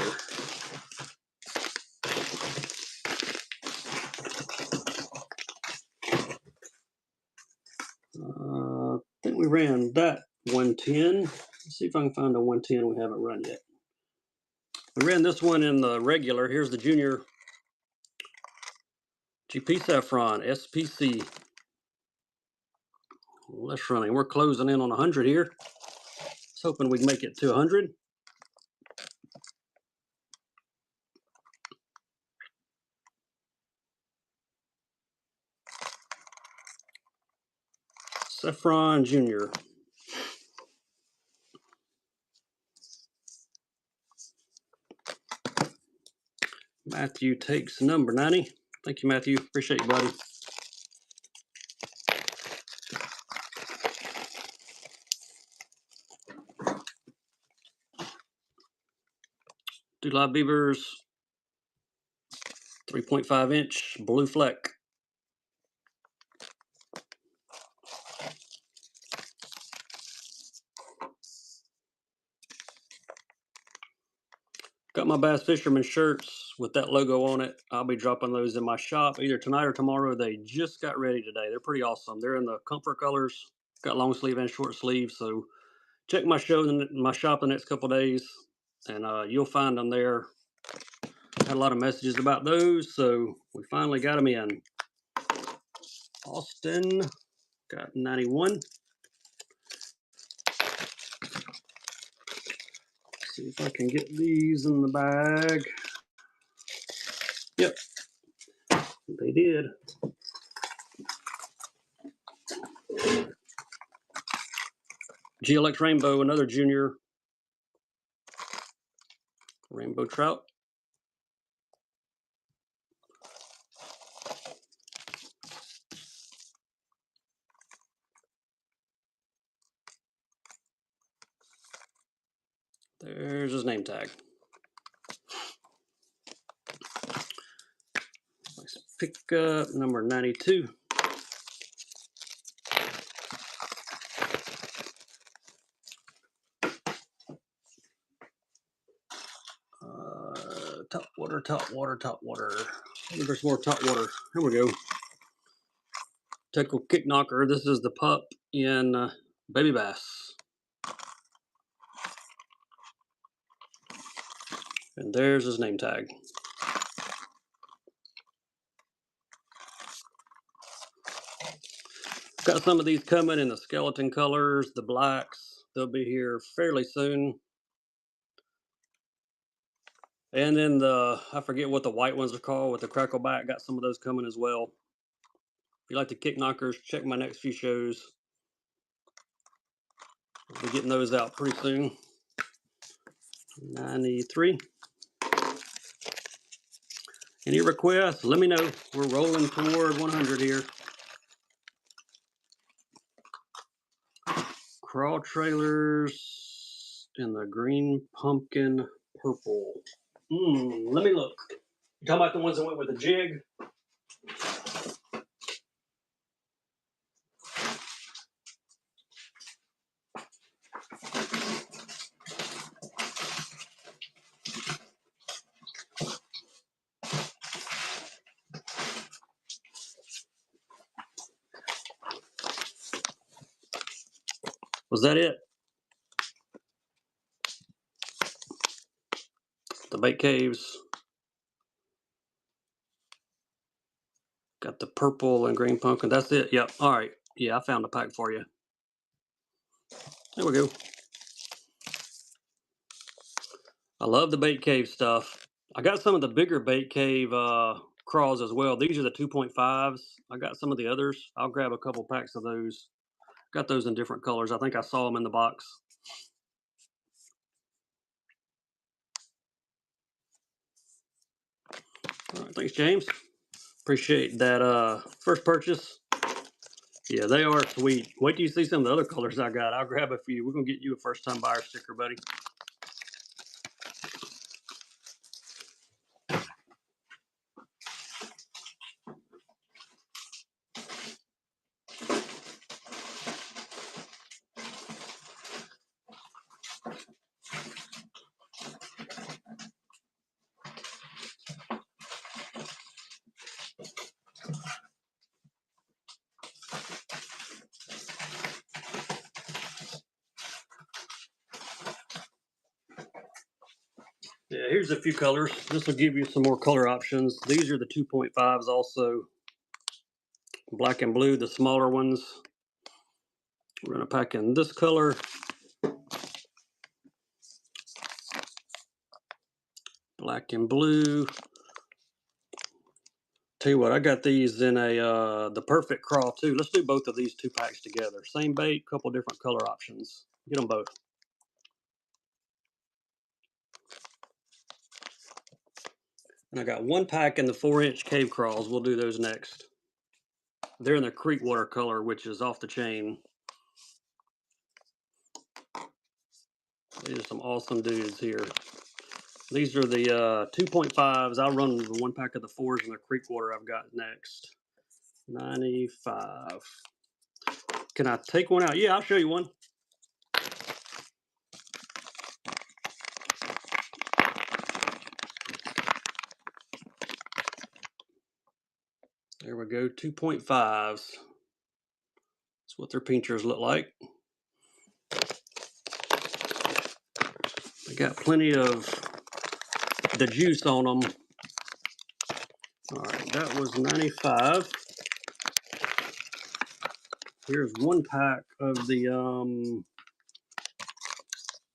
I think we ran that 110. Let's see if I can find a 110 we haven't run yet. We ran this one in the regular. Here's the junior GP Saffron SPC. Let's run it. We're closing in on 100 here. I was hoping we'd make it to 100. Saffron Junior. Matthew takes number 90. Thank you, Matthew. Appreciate you, buddy. Live Beavers. 3.5 inch blue fleck. Got my Bass Fisherman shirts with that logo on it. I'll be dropping those in my shop either tonight or tomorrow. They just got ready today. They're pretty awesome. They're in the comfort colors. Got long sleeve and short sleeve. So check my shop the next couple days, and you'll find them there. Had a lot of messages about those, so we finally got them in. Austin got 91. See if I can get these in the bag. Yep, they did. GLX Rainbow, another junior rainbow trout. There's his name tag. Let's pick up number 92. Top water, top water, top water. There's more top water. Here we go. Tickle Kick Knocker. This is the pup in baby bass. And there's his name tag. Got some of these coming in the skeleton colors, the blacks. They'll be here fairly soon. And then I forget what the white ones are called with the crackleback. Got some of those coming as well. If you like the kick knockers, check my next few shows. We'll be getting those out pretty soon. 93. Any requests? Let me know. We're rolling toward 100 here. Crawl trailers in the green pumpkin purple. Let me look. You talking about the ones that went with the jig? Was that it? The bait caves. Got the purple and green pumpkin. That's it. Yep. All right. Yeah, I found a pack for you. There we go. I love the bait cave stuff. I got some of the bigger bait cave crawls as well. These are the 2.5s. I got some of the others. I'll grab a couple packs of those. Got those in different colors. I think I saw them in the box. All right, thanks, James. Appreciate that first purchase. Yeah, they are sweet. Wait till you see some of the other colors I got. I'll grab a few. We're going to get you a first-time buyer sticker, buddy. Yeah, here's a few colors. This will give you some more color options. These are the 2.5s also. Black and blue, the smaller ones. We're going to pack in this color. Black and blue. Tell you what, I got these in a the perfect crawl too. Let's do both of these 2 packs together. Same bait, couple different color options. Get them both. And I got 1 pack in the 4-inch cave crawls. We'll do those next. They're in the creek water color, which is off the chain. These are some awesome dudes here. These are the 2.5s. I'll run the 1 pack of the 4s in the creek water I've got next. 95. Can I take one out? Yeah, I'll show you one. There we go, 2.5s. That's what their pinchers look like. They got plenty of the juice on them. All right, that was 95. Here's 1 pack of the,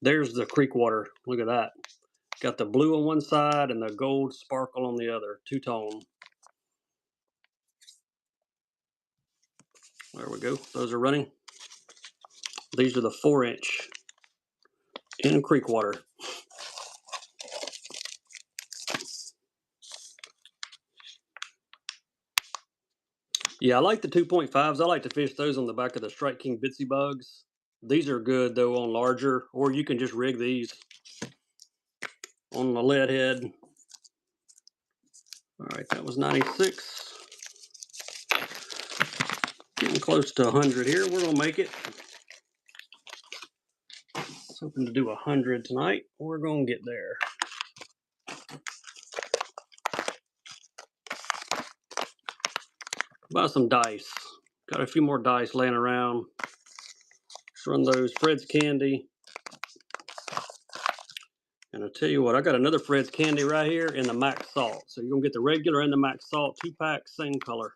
there's the creek water. Look at that. Got the blue on one side and the gold sparkle on the other, 2-tone. There we go. Those are running. These are the 4-inch in creek water. Yeah, I like the 2.5s. I like to fish those on the back of the Strike King Bitsy bugs. These are good though on larger, or you can just rig these on the lead head. All right, that was 96. Getting close to 100 here. We're gonna make it. Hoping to do 100 tonight. We're gonna get there. Buy some dice. Got a few more dice laying around. Just run those Fred's Candy. And I'll tell you what, I got another Fred's Candy right here in the Max Salt. So you're gonna get the regular and the Max Salt 2 packs, same color.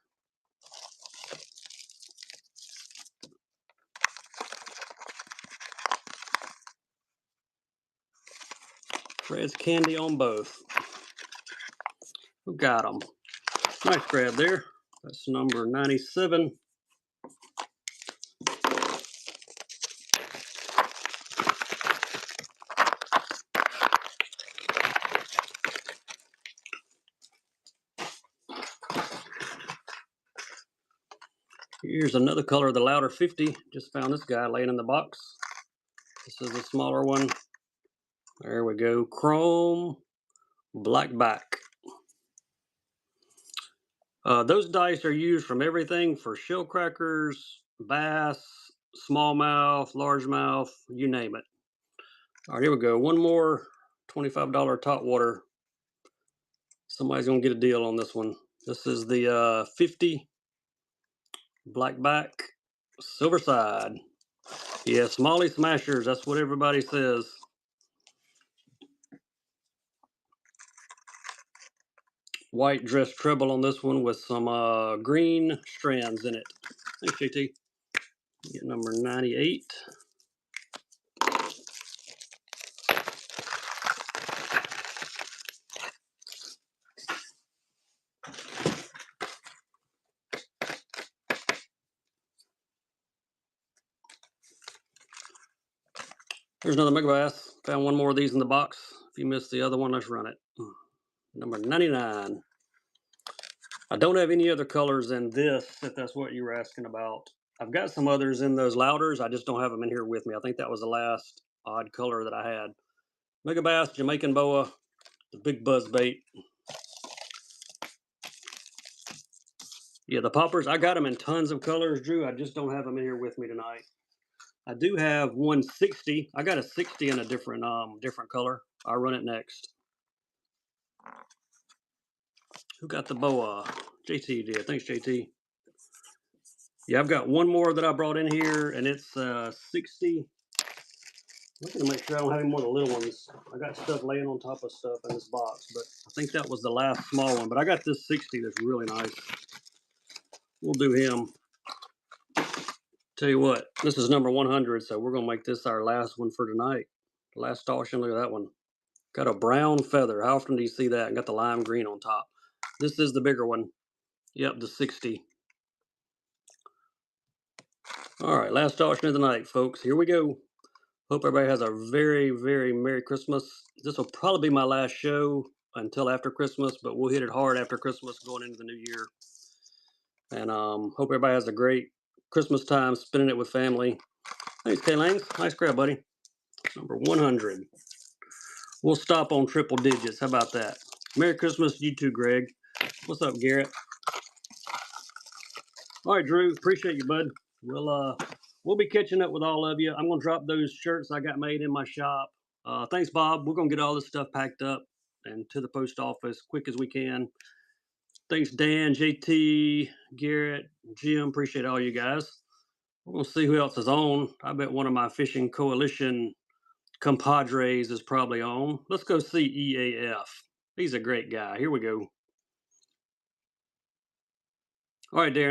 Fred's Candy on both. Who got them? Nice grab there. That's number 97. Here's another color, the Louder 50. Just found this guy laying in the box. This is a smaller one. There we go. Chrome black back. Those dice are used from everything for shell crackers, bass, smallmouth, largemouth, you name it. All right, here we go. One more $25 top water. Somebody's gonna get a deal on this one. This is the 50 black back silver side. Yeah, Smalley Smashers. That's what everybody says. White dress treble on this one with some green strands in it. Thanks, JT. Get number 98. There's another Mega Bass. Found one more of these in the box. If you missed the other one, let's run it. Number 99. I don't have any other colors in this, if that's what you were asking about. I've got some others in those Louders. I just don't have them in here with me. I think that was the last odd color that I had. Mega Bass, Jamaican Boa, the big buzz bait. Yeah, the poppers, I got them in tons of colors, Drew. I just don't have them in here with me tonight. I do have 160. I got a 60 in a different color. I'll run it next. Who got the boa? JT did. Thanks, JT. Yeah, I've got one more that I brought in here, and it's 60 I'm gonna make sure I don't have any more of the little ones. I got stuff laying on top of stuff in this box, but I think that was the last small one. But I got this 60 that's really nice. We'll do him. Tell you what, this is number 100, so we're gonna make this our last one for tonight. Last auction, look at that one. Got a brown feather. How often do you see that? And got the lime green on top. This is the bigger one. Yep, the 60. All right, last auction of the night, folks. Here we go. Hope everybody has a very, very Merry Christmas. This will probably be my last show until after Christmas, but we'll hit it hard after Christmas going into the new year. And hope everybody has a great Christmas time spending it with family. Thanks, K-Langs. Nice grab, buddy. Number 100. We'll stop on triple digits. How about that? Merry Christmas to you too, Greg. What's up, Garrett? All right, Drew. Appreciate you, bud. We'll be catching up with all of you. I'm gonna drop those shirts I got made in my shop. Thanks, Bob. We're gonna get all this stuff packed up and to the post office quick as we can. Thanks, Dan, JT, Garrett, Jim. Appreciate all you guys. We're gonna see who else is on. I bet one of my fishing coalition compadres is probably on. Let's go see EAF. He's a great guy. Here we go. All right, Darren.